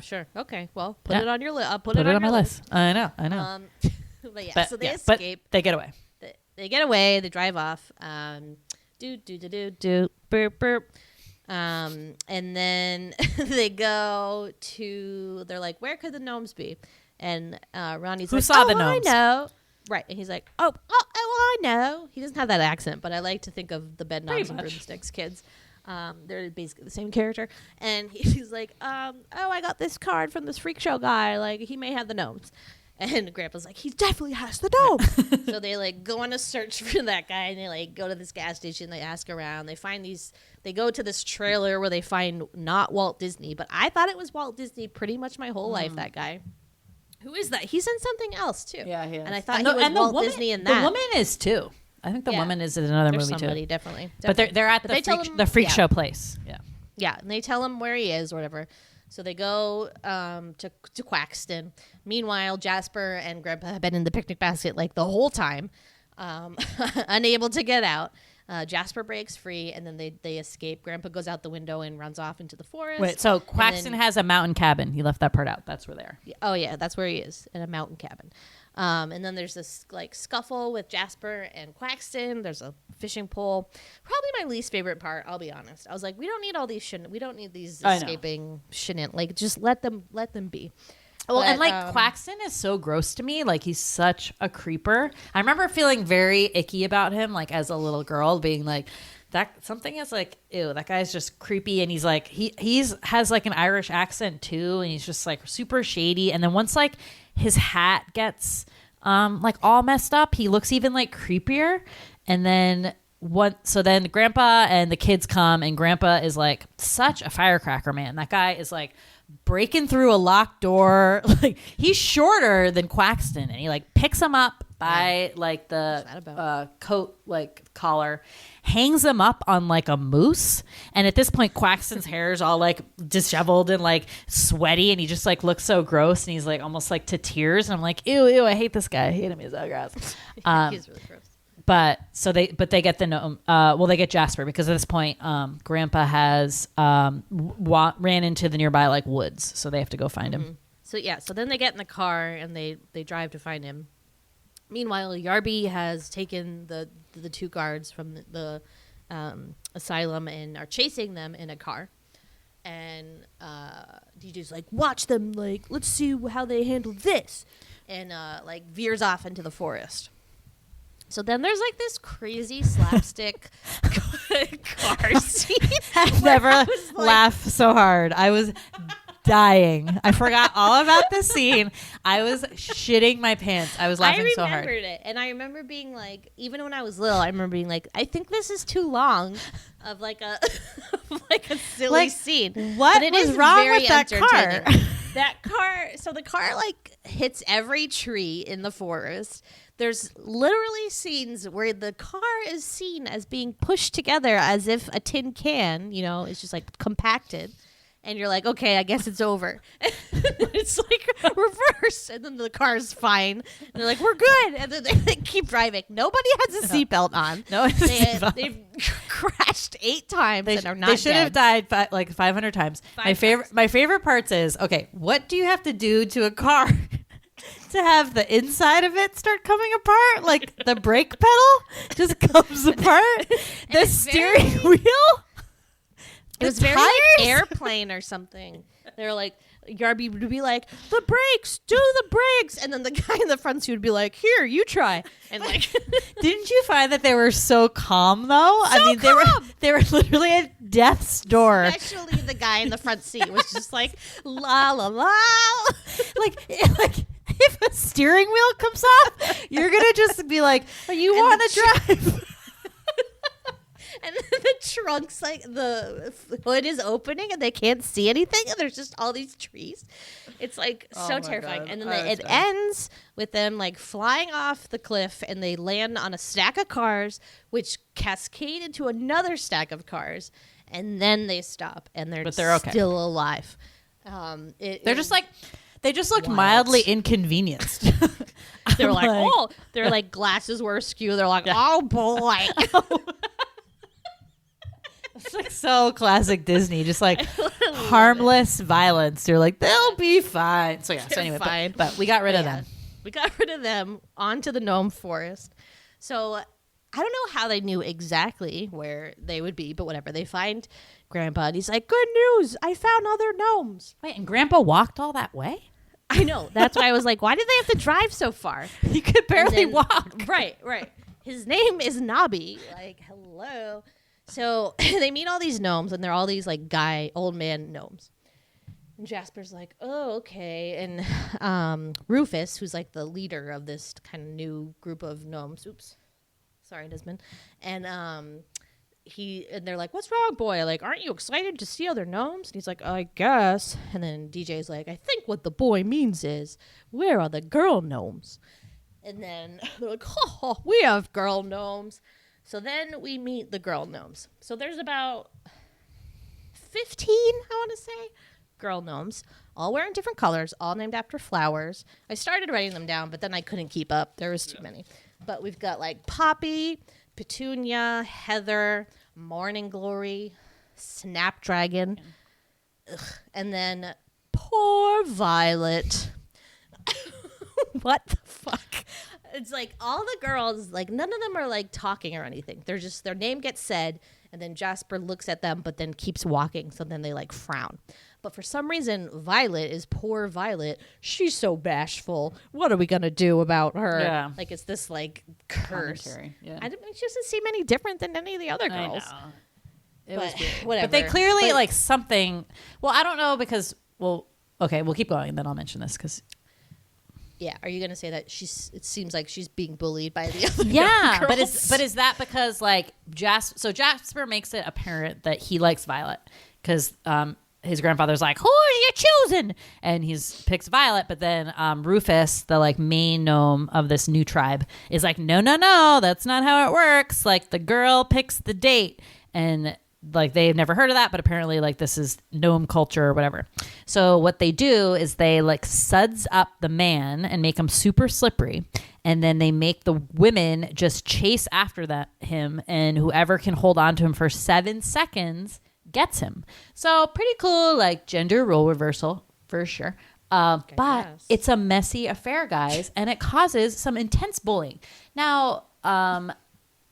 sure. Okay, well, put it on your list. I'll put it on my list. I know. But yeah, so they escape. But they get away. They get away. They drive off. Burp burp. And then they go to. They're like, where could the gnomes be? And Ronnie's Who like, saw the gnomes? I know. Right. And he's like, oh, I know. He doesn't have that accent, but I like to think of the Bed Knobs and Broomsticks kids. They're basically the same character. And he's like, oh, I got this card from this freak show guy. Like, he may have the gnomes. And Grandpa's like, he definitely has the gnomes. So they, like, go on a search for that guy. And they, like, go to this gas station. They ask around. They go to this trailer where they find not Walt Disney. But I thought it was Walt Disney pretty much my whole life, that guy. Who is that? He's in something else, too. Yeah, he is. And I thought he was Walt Disney in that. The woman is, too. I think the woman is in another movie, somebody, too. Definitely. But they're at the freak show place. Yeah. Yeah, and they tell him where he is or whatever. So they go to Quaxton. Meanwhile, Jasper and Grandpa have been in the picnic basket like the whole time, unable to get out. Jasper breaks free, and then they escape. Grandpa goes out the window and runs off into the forest. Wait, so Quaxton has a mountain cabin. He left that part out. That's where they are. Oh, yeah, that's where he is, in a mountain cabin. And then there's this like scuffle with Jasper and Quaxton. There's a fishing pole. Probably my least favorite part, I'll be honest. I was like, we don't need all these we don't need these escaping shenanigans. Like, just let them be. Well, and like Quaxton is so gross to me. Like, he's such a creeper. I remember feeling very icky about him, like as a little girl, being like, that something is like, ew, that guy's just creepy. And he's like, he's has like an Irish accent too, and he's just like super shady. And then once like his hat gets like all messed up, he looks even like creepier. And then so then Grandpa and the kids come, and Grandpa is like such a firecracker, man. That guy is like breaking through a locked door. Like, he's shorter than Quaxton, and he like picks him up by like the coat like collar, hangs him up on like a moose. And at this point, Quaxton's hair is all like disheveled and like sweaty, and he just like looks so gross, and he's like almost like to tears. And I'm like, ew, I hate this guy. I hate him. He's so gross. He's really gross. But they get the gnome. They get Jasper, because at this point, Grandpa has ran into the nearby like woods, so they have to go find him. So then they get in the car and they drive to find him. Meanwhile, Yarby has taken the two guards from the asylum and are chasing them in a car. And DJ's like, watch them, like, let's see how they handle this, and like veers off into the forest. So then there's like this crazy slapstick car scene. I've never laughed so hard. I was dying. I forgot all about this scene. I was shitting my pants. I was laughing so hard. I remembered it. And I remember being like, even when I was little, I remember being like, I think this is too long of like a like a silly scene. What was wrong with that car? That car, so the car like hits every tree in the forest. There's literally scenes where the car is seen as being pushed together as if a tin can, is just like compacted. And you're like, okay, I guess it's over. It's like reverse. And then the car's fine. And they're like, we're good. And then they keep driving. Nobody has a seatbelt on. No, they've crashed 8 times and are not They should dead. have died like 500 times. My favorite parts is, okay, what do you have to do to a car to have the inside of it start coming apart? Like the brake pedal just comes apart. The steering wheel. It was very like Airplane or something. They're like, Yarby would be like, the brakes, do the brakes. And then the guy in the front seat would be like, here, you try. And like, didn't you find that they were so calm though? They were literally at death's door. Especially the guy in the front seat was just like, la la la. like if a steering wheel comes off, you're gonna just be like, oh, you want to drive. And then the trunk's like, the hood is opening and they can't see anything, and there's just all these trees. It's like so terrifying. God. And then it ends with them like flying off the cliff, and they land on a stack of cars, which cascade into another stack of cars, and then they stop, and they're okay. Still alive. They just looked mildly inconvenienced. They're like, their like glasses were askew. They're like, oh boy. It's like so classic Disney, just like harmless violence. They're like, they'll be fine. So anyway, fine. But we got rid of them. We got rid of them onto the gnome forest. So I don't know how they knew exactly where they would be, but whatever. They find Grandpa, and he's like, good news, I found other gnomes. Wait, and Grandpa walked all that way? I know. That's why I was like, why did they have to drive so far? He could barely walk. Right. His name is Nobby. Like, hello. So they meet all these gnomes, and they're all these like old man gnomes. And Jasper's like, oh, okay. And Rufus, who's like the leader of this kind of new group of gnomes. Oops. Sorry, Desmond. And they're like, what's wrong, boy? Like, aren't you excited to see other gnomes? And he's like, I guess. And then DJ's like, I think what the boy means is, where are the girl gnomes? And then they're like, oh, we have girl gnomes. So then we meet the girl gnomes. So there's about 15, I want to say, girl gnomes, all wearing different colors, all named after flowers. I started writing them down, but then I couldn't keep up. There was too many. But we've got like Poppy, Petunia, Heather, Morning Glory, Snapdragon, and then poor Violet. What the fuck? It's like all the girls, like none of them are like talking or anything. They're just, their name gets said, and then Jasper looks at them, but then keeps walking. So then they like frown. But for some reason, Violet is poor Violet. She's so bashful. What are we going to do about her? Yeah. Like it's this like curse. Yeah. She doesn't seem any different than any of the other girls. I know. It But was weird. whatever. But they clearly like something. Well, I don't know because, well, okay, we'll keep going and then I'll mention this because. Yeah, are you going to say that it seems like she's being bullied by the other Yeah, girls? but is that because like Jasper makes it apparent that he likes Violet because his grandfather's like, who are you choosing? And he picks Violet, but then Rufus, the like main gnome of this new tribe, is like, no, that's not how it works. Like the girl picks the date, and like they've never heard of that, but apparently like this is gnome culture or whatever. So what they do is they like suds up the man and make him super slippery, and then they make the women just chase after him, and whoever can hold on to him for 7 seconds gets him. So pretty cool, like gender role reversal for sure. But guess. it's a messy affair, guys, and it causes some intense bullying. Now,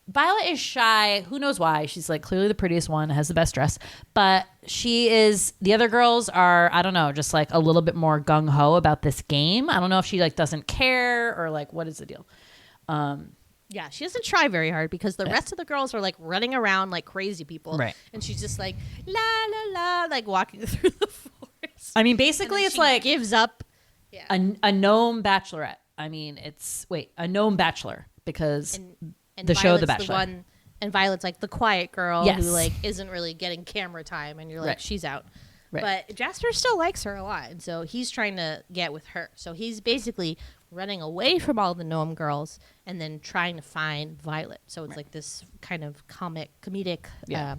Violet is shy. Who knows why? She's like clearly the prettiest one, has the best dress, but the other girls are, I don't know, just like a little bit more gung ho about this game. I don't know if she like doesn't care or like what is the deal. Yeah, she doesn't try very hard because the rest of the girls are like running around like crazy people. Right. And she's just like, la, la, la, like walking through the forest. I mean, basically it's like gives up. Yeah. a gnome bachelorette. I mean, a gnome bachelor because And the show The Violet's Bachelor. And Violet's like the quiet girl Yes. who like isn't really getting camera time, and you're like, Right. she's out. Right. But Jasper still likes her a lot, and so he's trying to get with her. So he's basically running away from all the gnome girls and then trying to find Violet. So it's like this kind of comedic Yeah.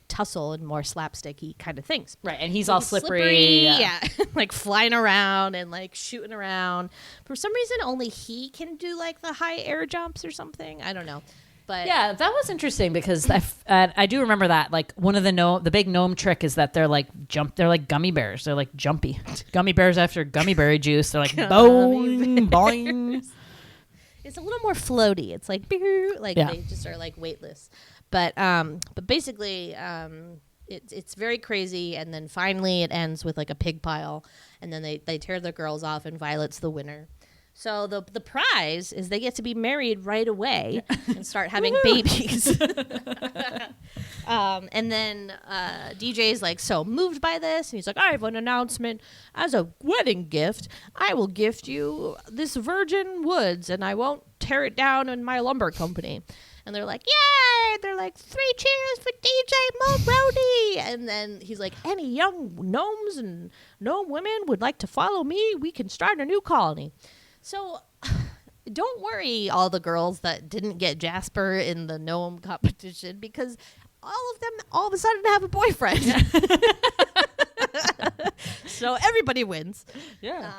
tussle and more slapsticky kind of things. Right, and he's So all slippery. yeah. Like flying around and like shooting around. For some reason, only he can do like the high air jumps or something. I don't know. But Yeah, that was interesting because I do remember that. Like one of the big gnome trick is that they're like gummy bears. They're like jumpy gummy bears after gummy berry juice. They're like boing boing. it's a little more floaty. It's like they just are like weightless. But basically it's very crazy, and then finally it ends with like a pig pile, and then they tear the girls off, and Violet's the winner. So the prize is they get to be married right away and start having babies. And then DJ's like so moved by this, and he's like, I have an announcement. As a wedding gift, I will gift you this virgin woods, and I won't tear it down in my lumber company. And they're like, yay! They're like, 3 cheers for DJ Mulroney! And then he's like, any young gnomes and gnome women would like to follow me? We can start a new colony. So don't worry, all the girls that didn't get Jasper in the gnome competition, because all of them all of a sudden have a boyfriend. So everybody wins. Yeah.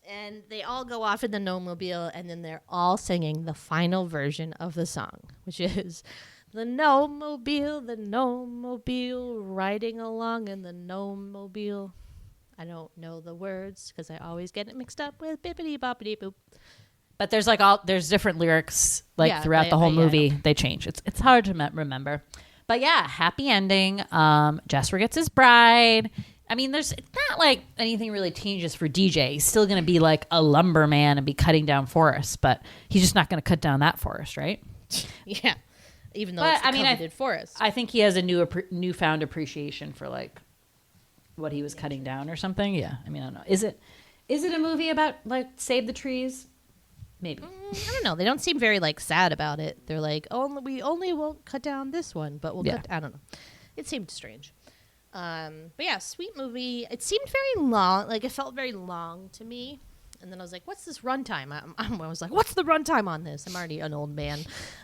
And they all go off in the Gnome Mobile, and then they're all singing the final version of the song, which is the Gnome Mobile, riding along in the Gnome Mobile. I don't know the words because I always get it mixed up with bippity boppity boop. But there's there's different lyrics throughout the whole movie. They change. It's hard to remember. But yeah, happy ending. Jasper gets his bride. I mean, it's not like anything really changes for DJ. He's still going to be like a lumberman and be cutting down forests, but he's just not going to cut down that forest, right? Yeah. Even though it's a coveted forest. I think he has a newfound appreciation for like what he was cutting down or something. Yeah. I mean, I don't know. Is it a movie about like save the trees? Maybe. I don't know. They don't seem very like sad about it. They're like, oh, we only won't cut down this one, but we'll cut. I don't know. It seemed strange. But yeah, sweet movie. It seemed very long. Like it felt very long to me. And then I was like, what's this runtime? I was like, what's the runtime on this? I'm already an old man.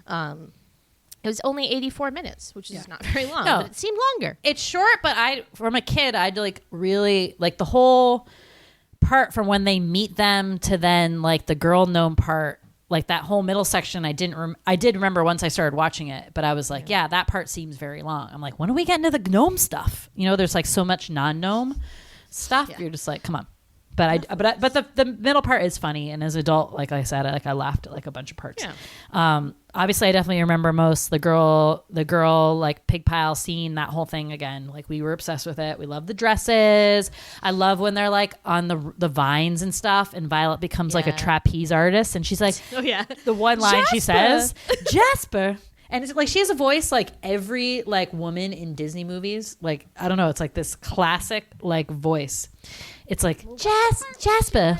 It was only 84 minutes, which is not very long, but it seemed longer. It's short, but from a kid, I'd like really like the whole part from when they meet them to then like the girl gnome part, like that whole middle section. I did remember once I started watching it, but I was like, yeah, that part seems very long. I'm like, when do we get into the gnome stuff? You know, there's like so much non-gnome stuff. Yeah. You're just like, come on. But the middle part is funny, and as an adult, like I said, I laughed at like a bunch of parts. Yeah. Obviously, I definitely remember most the girl like pig pile scene, that whole thing again. Like we were obsessed with it. We love the dresses. I love when they're like on the vines and stuff, and Violet becomes like a trapeze artist, and she's like, oh yeah, the one line she says, Jasper. And it's like she has a voice like every like woman in Disney movies. Like I don't know, it's like this classic like voice. It's like Jasper.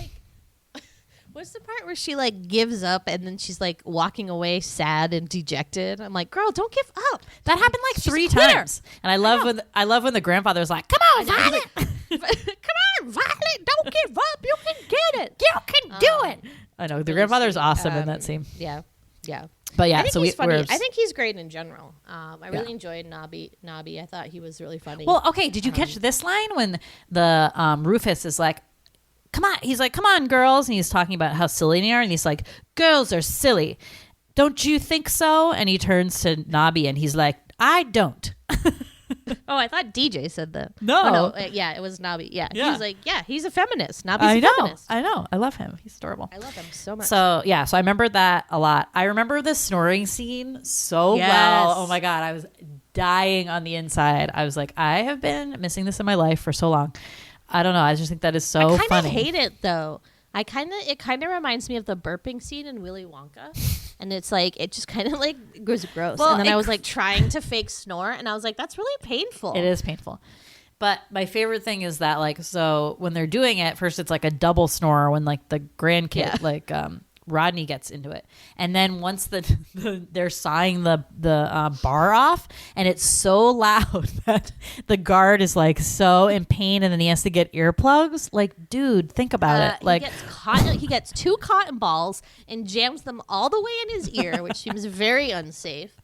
What's the part where she like gives up and then she's like walking away sad and dejected? I'm like, girl, don't give up. That happened like 3 times. And I love when the grandfather's like, come on, Violet. Come on, Violet, don't give up. You can get it. You can do it. I know the grandfather's awesome in that scene. Yeah. Yeah. But yeah, I think he's funny. I think he's great in general. I really enjoyed Nobby. I thought he was really funny. Well, okay. Did you catch this line when the Rufus is like, come on. He's like, come on, girls. And he's talking about how silly they are. And he's like, girls are silly. Don't you think so? And he turns to Nobby and he's like, I don't. Oh, I thought DJ said that. No. Oh, no. Yeah, it was Nobby. Yeah. He was like, yeah, he's a feminist. Nobby's a feminist. I know. I love him. He's adorable. I love him so much. So, yeah. So I remember that a lot. I remember the snoring scene so well. Oh, my God. I was dying on the inside. I was like, I have been missing this in my life for so long. I don't know. I just think that is so funny. I kind of hate it, though. It kind of reminds me of the burping scene in Willy Wonka. And it's like, it just kind of like goes gross. Well, and then I was like trying to fake snore. And I was like, that's really painful. It is painful. But my favorite thing is that like, so when they're doing it, first it's like a double snore when like the grandkid, like Rodney gets into it. And then once they're sawing the bar off, and it's so loud that the guard is like so in pain, and then he has to get earplugs. Like, dude, think about it. Like he gets 2 cotton balls and jams them all the way in his ear, which seems very unsafe.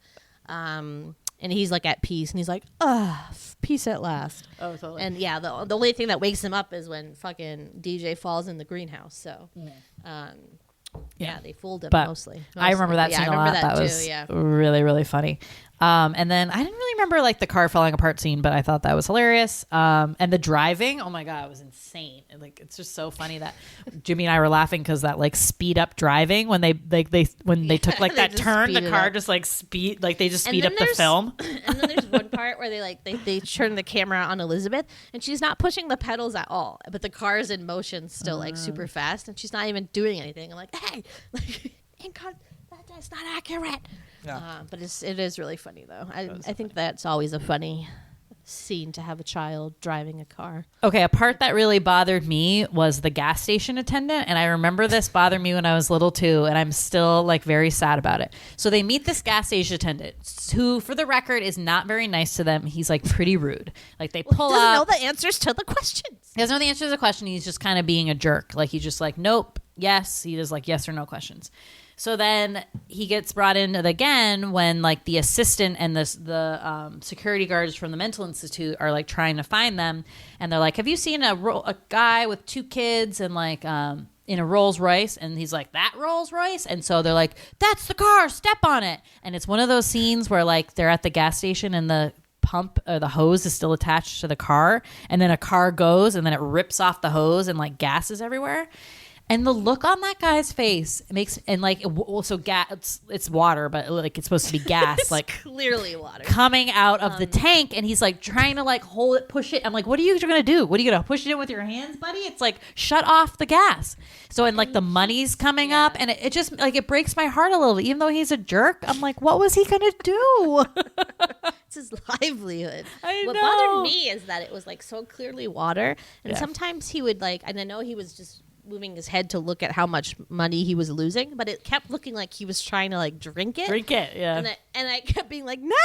And he's like at peace, and he's like, peace at last. Oh, totally. And yeah, the only thing that wakes him up is when fucking DJ falls in the greenhouse. So, yeah, they fooled him mostly. I remember that scene a lot. That was really, really funny. And then I didn't really remember like the car falling apart scene, but I thought that was hilarious. And the driving, oh my God, it was insane. And, like, it's just so funny that Jimmy and I were laughing because that like speed up driving when they took like that turn, the car just like speed, like they just speed up the film. And then there's one part where they turn the camera on Elizabeth, and she's not pushing the pedals at all, but the car is in motion still, like super fast, and she's not even doing anything. I'm like, hey, like, that's not accurate. Yeah. But it is really funny though. I think that's always a funny scene to have a child driving a car. Okay, a part that really bothered me was the gas station attendant, and I remember this bothered me when I was little too, and I'm still like very sad about it. So they meet this gas station attendant who, for the record, is not very nice to them. He's like pretty rude. Like they pull up. He doesn't know the answers to the questions. He doesn't know the answer to the question. He's just kind of being a jerk. Like he's just like, nope, yes. He does like yes or no questions. So then he gets brought in again when like the assistant and the security guards from the mental institute are like trying to find them, and they're like, "Have you seen a guy with 2 kids and like in a Rolls Royce?" And he's like, "That Rolls Royce?" And so they're like, "That's the car. Step on it." And it's one of those scenes where like they're at the gas station and the pump or the hose is still attached to the car, and then a car goes and then it rips off the hose and like gas is everywhere. And the look on that guy's face makes, and like also gas, it's water, but like it's supposed to be gas, like clearly water coming out of the tank, and he's like trying to like hold it, push it. I'm like, what are you gonna do? What are you gonna push it in with your hands, buddy? It's like shut off the gas. So and like the money's coming up, and it just like it breaks my heart a little. Even though he's a jerk, I'm like, what was he gonna do? It's his livelihood. I What know. bothered me is that it was like so clearly water, and Yeah. sometimes he would like, and I know he was just moving his head to look at how much money he was losing, but it kept looking like he was trying to like drink it. Drink it, yeah. And I kept being like, no,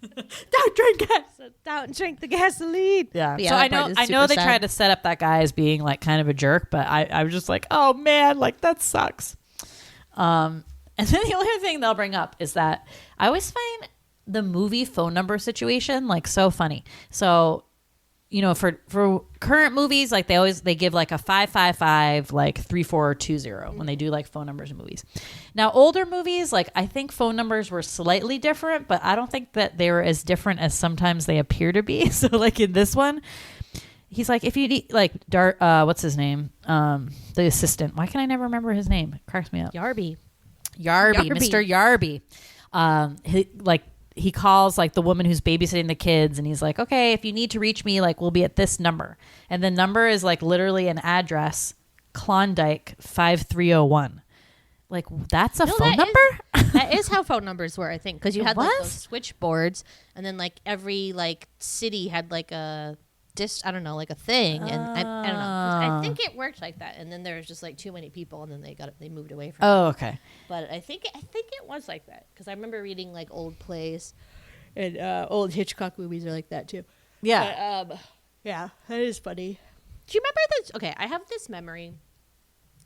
Don't drink it. so don't drink the gasoline. Yeah. But So I that part know is I know super they sad. tried to set up that guy as being like kind of a jerk, but I was just like, oh man, like that sucks. And then the only other thing they'll bring up is that I always find the movie phone number situation like so funny. So, you know, for current movies, like they give like a 555 like 3420 when they do like phone numbers in movies. Now, older movies, like I think phone numbers were slightly different, but I don't think that they were as different as sometimes they appear to be. So like in this one, he's like, if you need like what's his name? The assistant. Why can I never remember his name? It cracks me up. Yarby. Yarby, Mr. Yarby. He calls like the woman who's babysitting the kids, and he's like, okay, if you need to reach me, like we'll be at this number. And the number is like literally an address, Klondike 5301. Like that's a phone number? That is how phone numbers were, I think, because you had like was? those switchboards, and then like every like city had like a I don't know, like a thing, and I don't know. I think it worked like that, and then there was just like too many people, and then they moved away from it. Oh, okay. But I think it was like that, because I remember reading like old plays, and old Hitchcock movies are like that too. Yeah. But, yeah, that is funny. Do you remember this? Okay, I have this memory,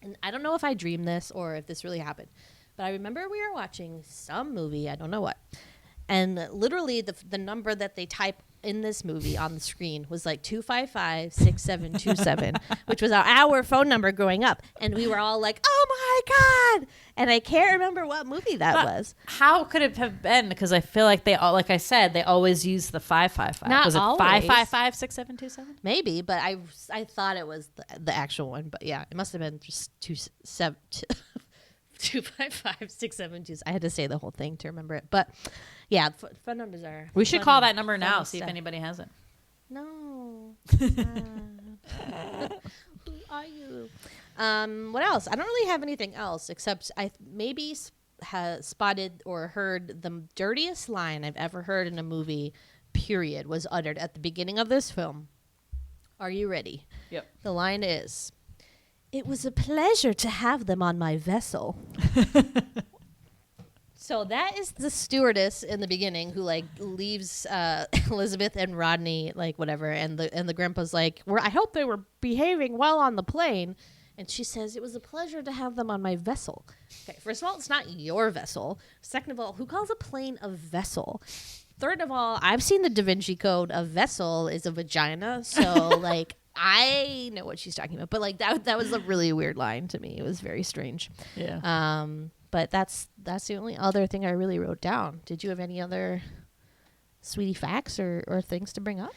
and I don't know if I dreamed this or if this really happened, but I remember we were watching some movie, I don't know what, and literally the number that they type in this movie on the screen was like 255-6727, which was our phone number growing up, and we were all like, oh my god, and I can't remember what movie that was. How could it have been? Because I feel like they all, like I said, they always use the 555. Not was it always. 555-6727? Maybe, but I thought it was the actual one, but yeah, it must have been just 255-6727. I had to say the whole thing to remember it, but yeah, phone numbers are. We should fun- call that number fun now, see if stuff. anybody has it. No. Who are you? What else? I don't really have anything else except I maybe spotted or heard the dirtiest line I've ever heard in a movie, period, was uttered at the beginning of this film. Are you ready? Yep. The line is, "It was a pleasure to have them on my vessel." So that is the stewardess in the beginning who like leaves Elizabeth and Rodney, like whatever, and the grandpa's like, I hope they were behaving well on the plane, and she says, it was a pleasure to have them on my vessel. Okay, first of all, it's not your vessel. Second of all, who calls a plane a vessel? Third of all, I've seen the Da Vinci Code. A vessel is a vagina, so like I know what she's talking about, but like that was a really weird line to me. It was very strange. Yeah. But that's the only other thing I really wrote down. Did you have any other sweetie facts or things to bring up?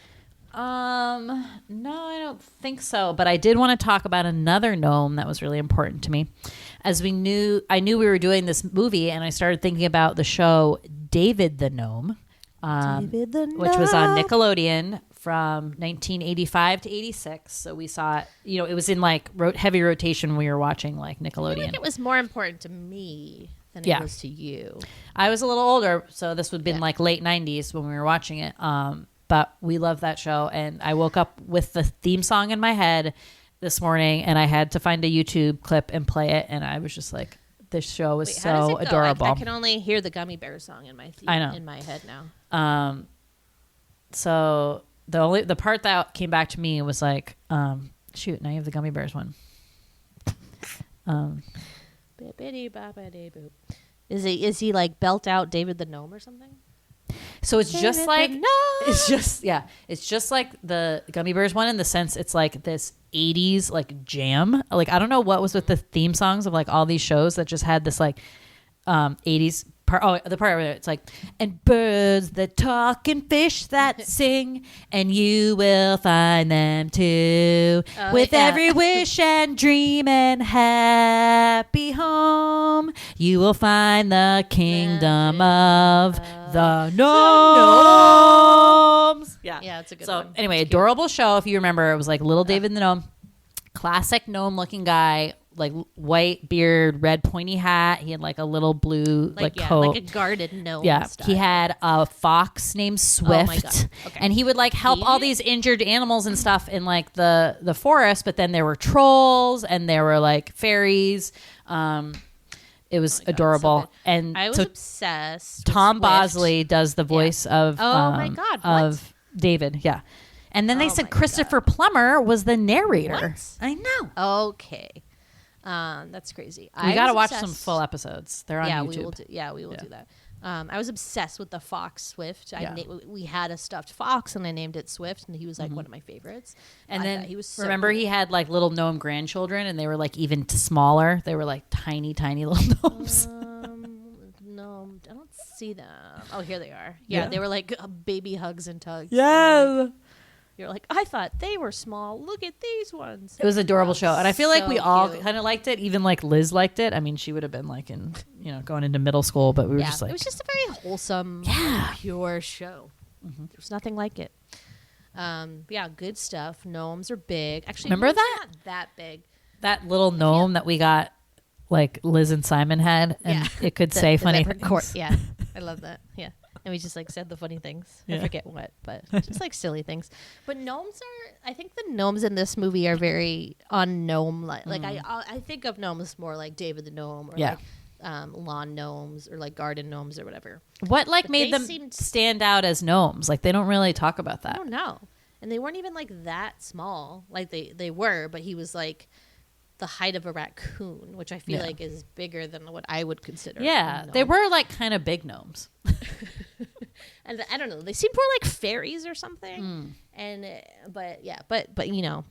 No, I don't think so. But I did want to talk about another gnome that was really important to me. As I knew we were doing this movie, and I started thinking about the show David the Gnome, David the which was on Gnome. Nickelodeon from 1985 to 86. So we saw it. You know, it was in like heavy rotation when we were watching like I feel Nickelodeon. like it was more important to me than Yeah. it was to you. I was a little older, so this would have been Yeah. like late 90s when we were watching it. But we loved that show, and I woke up with the theme song in my head this morning, and I had to find a YouTube clip and play it, and I was just like, this show is Wait, how does so it go? adorable. I can only hear the Gummy Bear song in my I know. in my head now. So the part that came back to me was like, shoot, now you have the Gummy Bears one. Bippity-boppity-boop. Is he like belt out David the Gnome or something? So it's just David like the Gnome. it's just like the Gummy Bears one in the sense it's like this 80s like jam. Like I don't know what was with the theme songs of like all these shows that just had this like 80s part. Oh, the part where it's like, and birds that talk and fish that sing, and you will find them too. With every wish and dream and happy home, you will find the kingdom of the gnomes. Yeah, it's a good so, one. So anyway, adorable show. If you remember, it was like little David the Gnome, classic gnome looking guy. Like white beard, red pointy hat. He had like a little blue coat, like a guarded gnome. Yeah, style. he had a fox named Swift, Oh my God. Okay. and he would like help all these injured animals and stuff in like the forest. But then there were trolls and there were like fairies. It was adorable, so and I was so obsessed. Tom with Swift. Bosley does the voice of my God, what? of David. Yeah, and then they Oh said my Christopher Plummer was the narrator. What? I know. Okay. That's crazy. We got to watch some full episodes. They're on yeah, YouTube. we will. We will do that. I was obsessed with the fox Swift. We had a stuffed fox, and I named it Swift, and he was like one of my favorites. And I then thought he was so remember cool. he had like little gnome grandchildren, and they were like even smaller. They were like tiny little gnomes. No, I don't see them. Oh, here they are. Yeah, they were like baby hugs and tugs. Yeah. You're like, I thought they were small. Look at these ones. It was an adorable show, and I feel like So we all cute. kind of liked it. Even like Liz liked it. I mean, she would have been like in going into middle school, but we were just like, it was just a very wholesome, pure show. There's nothing like it. Good stuff. Gnomes are big. Actually, Remember gnomes that? are not that big. that little gnome that we got, like Liz and Simon had, and it could say funny things. Yeah, I love that. Yeah. And we just like said the funny things. I forget what, but just like silly things. But gnomes are, I think the gnomes in this movie are very un-gnome like. Like I think of gnomes more like David the Gnome or like lawn gnomes or like garden gnomes or whatever. What like But made they them seemed- stand out as gnomes? Like they don't really talk about I that. don't know. And they weren't even like that small. Like they were, but he was like the height of a raccoon, which I feel like is bigger than what I would consider. Yeah, a gnome. they were like kind of big gnomes. And I don't know, they seemed more like fairies or something. And but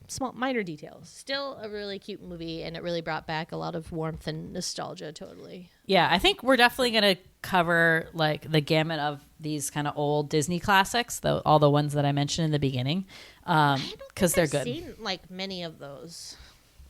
small minor details. Still a really cute movie, and it really brought back a lot of warmth and nostalgia. Totally. Yeah, I think we're definitely going to cover like the gamut of these kind of old Disney classics, all the ones that I mentioned in the beginning, because they're good. I've seen like many of those.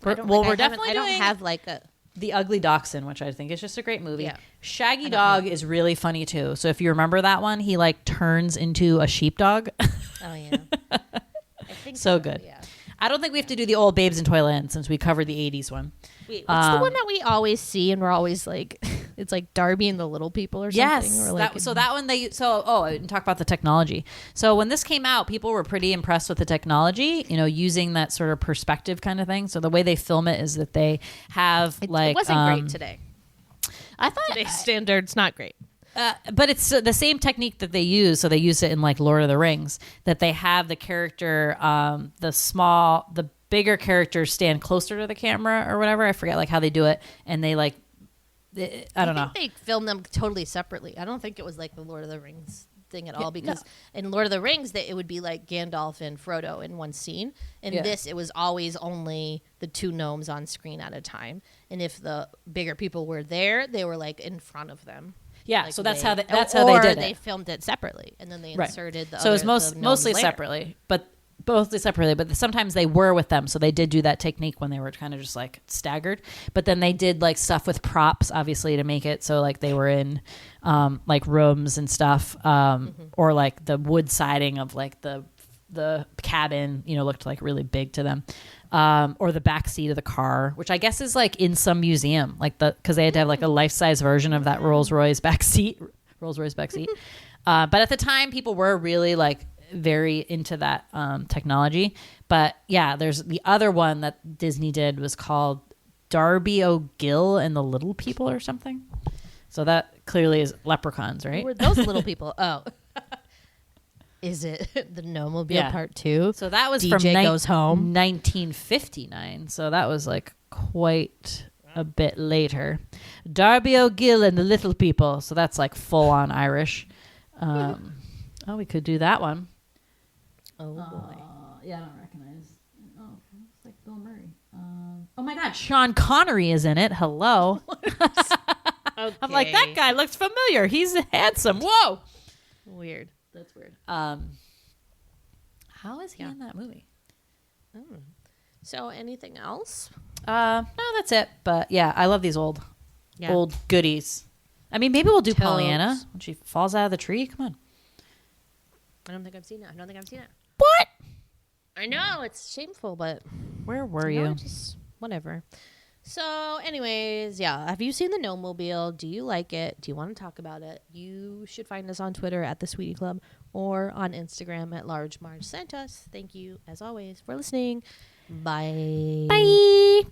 We're definitely I don't doing have like a. The Ugly Dachshund, which I think is just a great movie. Yeah. Shaggy Dog is really funny too. So if you remember that one, he like turns into a sheepdog. Oh yeah. I think So good. Yeah. I don't think we have to do the old Babes in Toyland since we covered the 80s one. Wait, what's the one that we always see and we're always like, it's like Darby and the Little People or something? Yes. Or like That one and talk about the technology. So when this came out, people were pretty impressed with the technology, using that sort of perspective kind of thing. So the way they film it is that they have it like wasn't great today. I thought Today's standards not great. but it's the same technique that they use. So they use it in like Lord of the Rings, that they have the character, the bigger characters stand closer to the camera or whatever. I forget like how they do it. And they like, I don't know. They filmed them totally separately. I don't think it was like the Lord of the Rings thing at all, because in Lord of the Rings it would be like Gandalf and Frodo in one scene. In this, it was always only the two gnomes on screen at a time. And if the bigger people were there, they were like in front of them. Yeah, Like so that's how they did they it. filmed it separately, and then they Right. inserted the So it other, was the gnomes mostly later. separately, but sometimes they were with them. So they did do that technique when they were kind of just like staggered. But then they did like stuff with props, obviously, to make it so like they were in like rooms and stuff, or like the wood siding of like the cabin, looked like really big to them. Or the back seat of the car, which I guess is like in some museum, like because they had to have like a life-size version of that Rolls-Royce back seat. But at the time, people were really like very into that technology. But yeah, there's the other one that Disney did was called Darby O'Gill and the Little People or something. So that clearly is leprechauns, right? Who were those little people? Oh. Is it the Gnome Mobile Part 2? So that was DJ from Goes Home. 1959. So that was like quite a bit later. Darby O'Gill and the Little People. So that's like full on Irish. We could do that one. Oh boy. Yeah, I don't recognize. Oh, it's like Bill Murray. Oh my God, Sean Connery is in it. Hello. I'm like, that guy looks familiar. He's handsome. Whoa. Weird. That's weird. How is he in that movie? So anything else? No, that's it. But yeah, I love these old Yeah. goodies. I mean, maybe we'll do Toads. Pollyanna when she falls out of the tree. Come on. I don't think I've seen it. What? I know it's shameful, but Where were you know, you? just whatever. So, anyways, yeah. Have you seen the Gnome Mobile? Do you like it? Do you want to talk about it? You should find us on Twitter at the Sweetie Club or on Instagram at Large Marge Sent Us. Thank you, as always, for listening. Bye. Bye.